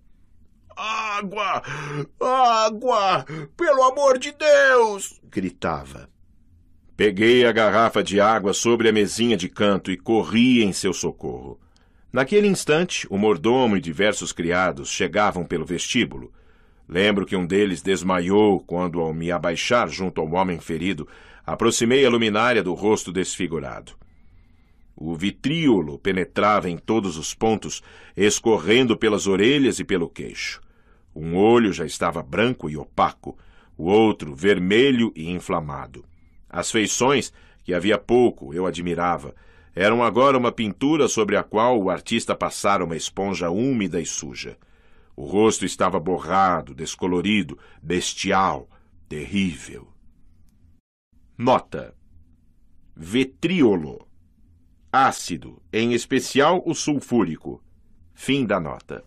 "Água! Água! Pelo amor de Deus!" gritava. Peguei a garrafa de água sobre a mesinha de canto e corri em seu socorro. Naquele instante, o mordomo e diversos criados chegavam pelo vestíbulo. Lembro que um deles desmaiou quando, ao me abaixar junto ao homem ferido, aproximei a luminária do rosto desfigurado. O vitríolo penetrava em todos os pontos, escorrendo pelas orelhas e pelo queixo. Um olho já estava branco e opaco, o outro vermelho e inflamado. As feições, que havia pouco eu admirava, eram agora uma pintura sobre a qual o artista passara uma esponja úmida e suja. O rosto estava borrado, descolorido, bestial, terrível. Nota: vitríolo. Ácido, em especial o sulfúrico. Fim da nota.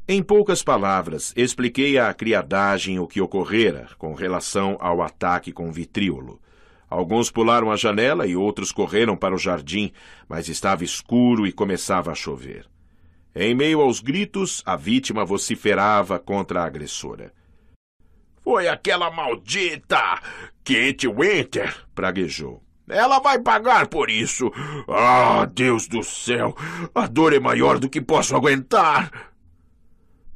Em poucas palavras, expliquei à criadagem o que ocorrera com relação ao ataque com vitríolo. Alguns pularam a janela e outros correram para o jardim, mas estava escuro e começava a chover. Em meio aos gritos, a vítima vociferava contra a agressora. "Foi aquela maldita Kate Winter", praguejou. "Ela vai pagar por isso. Ah, Deus do céu! A dor é maior do que posso aguentar."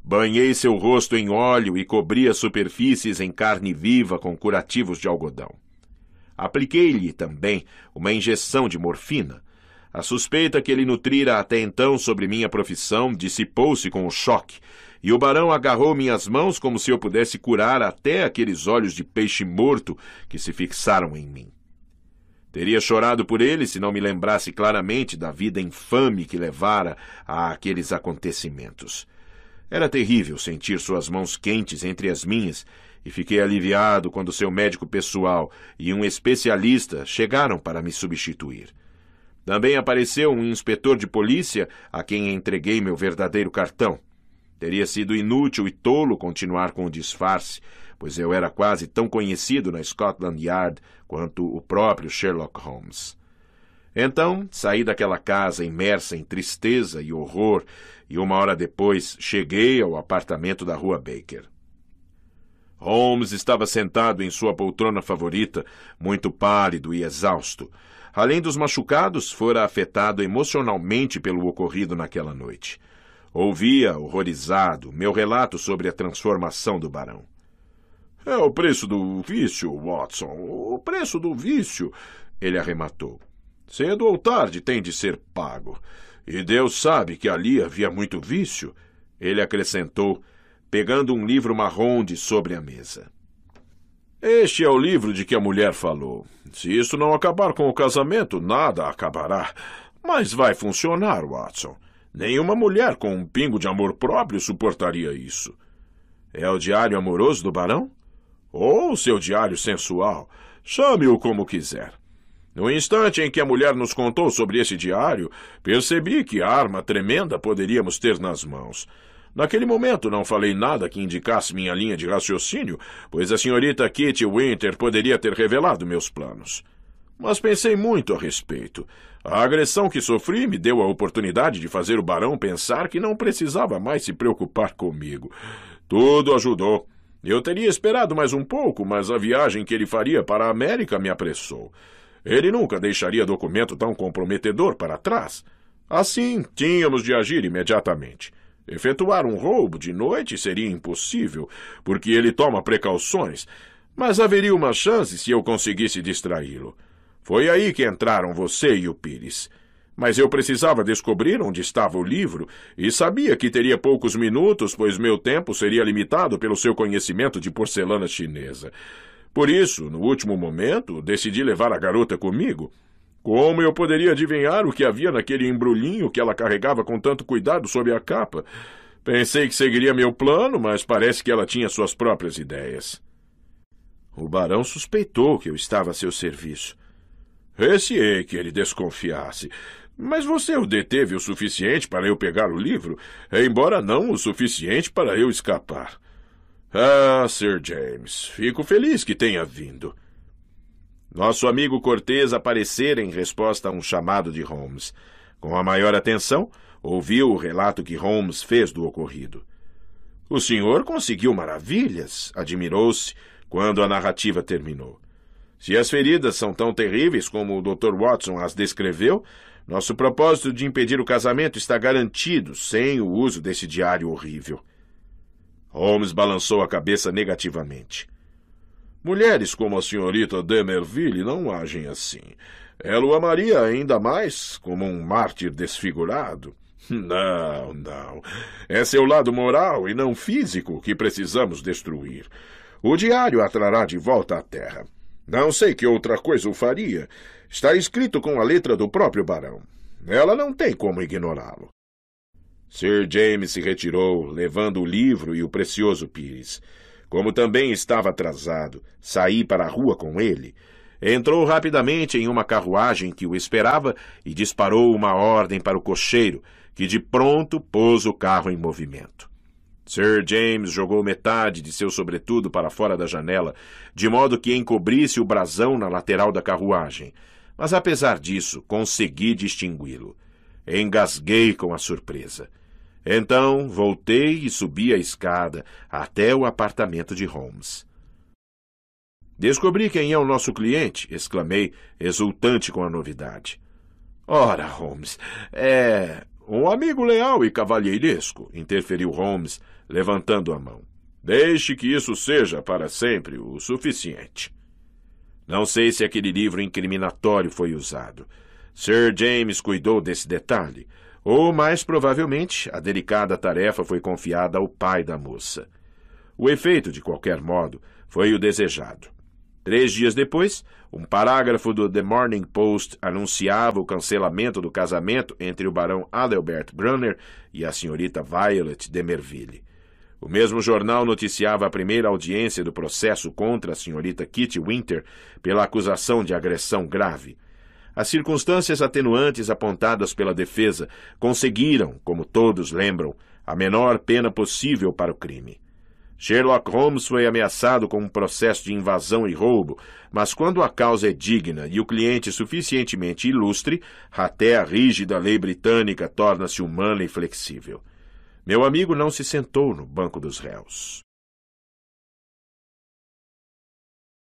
Banhei seu rosto em óleo e cobri as superfícies em carne viva com curativos de algodão. Apliquei-lhe também uma injeção de morfina. A suspeita que ele nutrira até então sobre minha profissão dissipou-se com o choque, e o barão agarrou minhas mãos como se eu pudesse curar até aqueles olhos de peixe morto que se fixaram em mim. Teria chorado por ele se não me lembrasse claramente da vida infame que levara a aqueles acontecimentos. Era terrível sentir suas mãos quentes entre as minhas, e fiquei aliviado quando seu médico pessoal e um especialista chegaram para me substituir. Também apareceu um inspetor de polícia a quem entreguei meu verdadeiro cartão. Teria sido inútil e tolo continuar com o disfarce, pois eu era quase tão conhecido na Scotland Yard quanto o próprio Sherlock Holmes. Então, saí daquela casa imersa em tristeza e horror, e 1 hora depois cheguei ao apartamento da Rua Baker. Holmes estava sentado em sua poltrona favorita, muito pálido e exausto. Além dos machucados, fora afetado emocionalmente pelo ocorrido naquela noite. Ouvia, horrorizado, meu relato sobre a transformação do barão. É o preço do vício, Watson, o preço do vício, ele arrematou. Cedo ou tarde tem de ser pago. E Deus sabe que ali havia muito vício, ele acrescentou, pegando um livro marrom de sobre a mesa. Este é o livro de que a mulher falou. Se isso não acabar com o casamento, nada acabará. Mas vai funcionar, Watson. Nenhuma mulher com um pingo de amor próprio suportaria isso. É o diário amoroso do barão? Ou seu diário sensual. Chame-o como quiser. No instante em que a mulher nos contou sobre esse diário, percebi que arma tremenda poderíamos ter nas mãos. Naquele momento não falei nada que indicasse minha linha de raciocínio, pois a senhorita Kitty Winter poderia ter revelado meus planos. Mas pensei muito a respeito. A agressão que sofri me deu a oportunidade de fazer o barão pensar que não precisava mais se preocupar comigo. Tudo ajudou. Eu teria esperado mais um pouco, mas a viagem que ele faria para a América me apressou. Ele nunca deixaria documento tão comprometedor para trás. Assim, tínhamos de agir imediatamente. Efetuar um roubo de noite seria impossível, porque ele toma precauções, mas haveria uma chance se eu conseguisse distraí-lo. Foi aí que entraram você e o Pires. Mas eu precisava descobrir onde estava o livro e sabia que teria poucos minutos, pois meu tempo seria limitado pelo seu conhecimento de porcelana chinesa. Por isso, no último momento, decidi levar a garota comigo. Como eu poderia adivinhar o que havia naquele embrulhinho que ela carregava com tanto cuidado sob a capa? Pensei que seguiria meu plano, mas parece que ela tinha suas próprias ideias. O barão suspeitou que eu estava a seu serviço. Receei que ele desconfiasse. Mas você o deteve o suficiente para eu pegar o livro, embora não o suficiente para eu escapar. Ah, Sir James, fico feliz que tenha vindo. Nosso amigo Cortês aparecera em resposta a um chamado de Holmes. Com a maior atenção, ouviu o relato que Holmes fez do ocorrido. O senhor conseguiu maravilhas, admirou-se quando a narrativa terminou. Se as feridas são tão terríveis como o Dr. Watson as descreveu, nosso propósito de impedir o casamento está garantido sem o uso desse diário horrível. Holmes balançou a cabeça negativamente. Mulheres como a senhorita Demerville não agem assim. Ela o amaria ainda mais como um mártir desfigurado. Não, não. É seu lado moral e não físico que precisamos destruir. O diário a trará de volta à terra. Não sei que outra coisa o faria. Está escrito com a letra do próprio barão. Ela não tem como ignorá-lo. Sir James se retirou, levando o livro e o precioso Pires. Como também estava atrasado, saí para a rua com ele. Entrou rapidamente em uma carruagem que o esperava e disparou uma ordem para o cocheiro, que de pronto pôs o carro em movimento. Sir James jogou metade de seu sobretudo para fora da janela, de modo que encobrisse o brasão na lateral da carruagem. Mas, apesar disso, consegui distingui-lo. Engasguei com a surpresa. Então, voltei e subi a escada até o apartamento de Holmes. Descobri quem é o nosso cliente, exclamei, exultante com a novidade. Ora, Holmes, é um amigo leal e cavalheiresco, interferiu Holmes, levantando a mão. Deixe que isso seja para sempre o suficiente. Não sei se aquele livro incriminatório foi usado. Sir James cuidou desse detalhe, ou, mais provavelmente, a delicada tarefa foi confiada ao pai da moça. O efeito, de qualquer modo, foi o desejado. 3 dias depois, um parágrafo do The Morning Post anunciava o cancelamento do casamento entre o barão Adelbert Brunner e a senhorita Violet Demerville. O mesmo jornal noticiava a primeira audiência do processo contra a senhorita Kitty Winter pela acusação de agressão grave. As circunstâncias atenuantes apontadas pela defesa conseguiram, como todos lembram, a menor pena possível para o crime. Sherlock Holmes foi ameaçado com um processo de invasão e roubo, mas quando a causa é digna e o cliente suficientemente ilustre, até a rígida lei britânica torna-se humana e flexível. Meu amigo não se sentou no banco dos réus.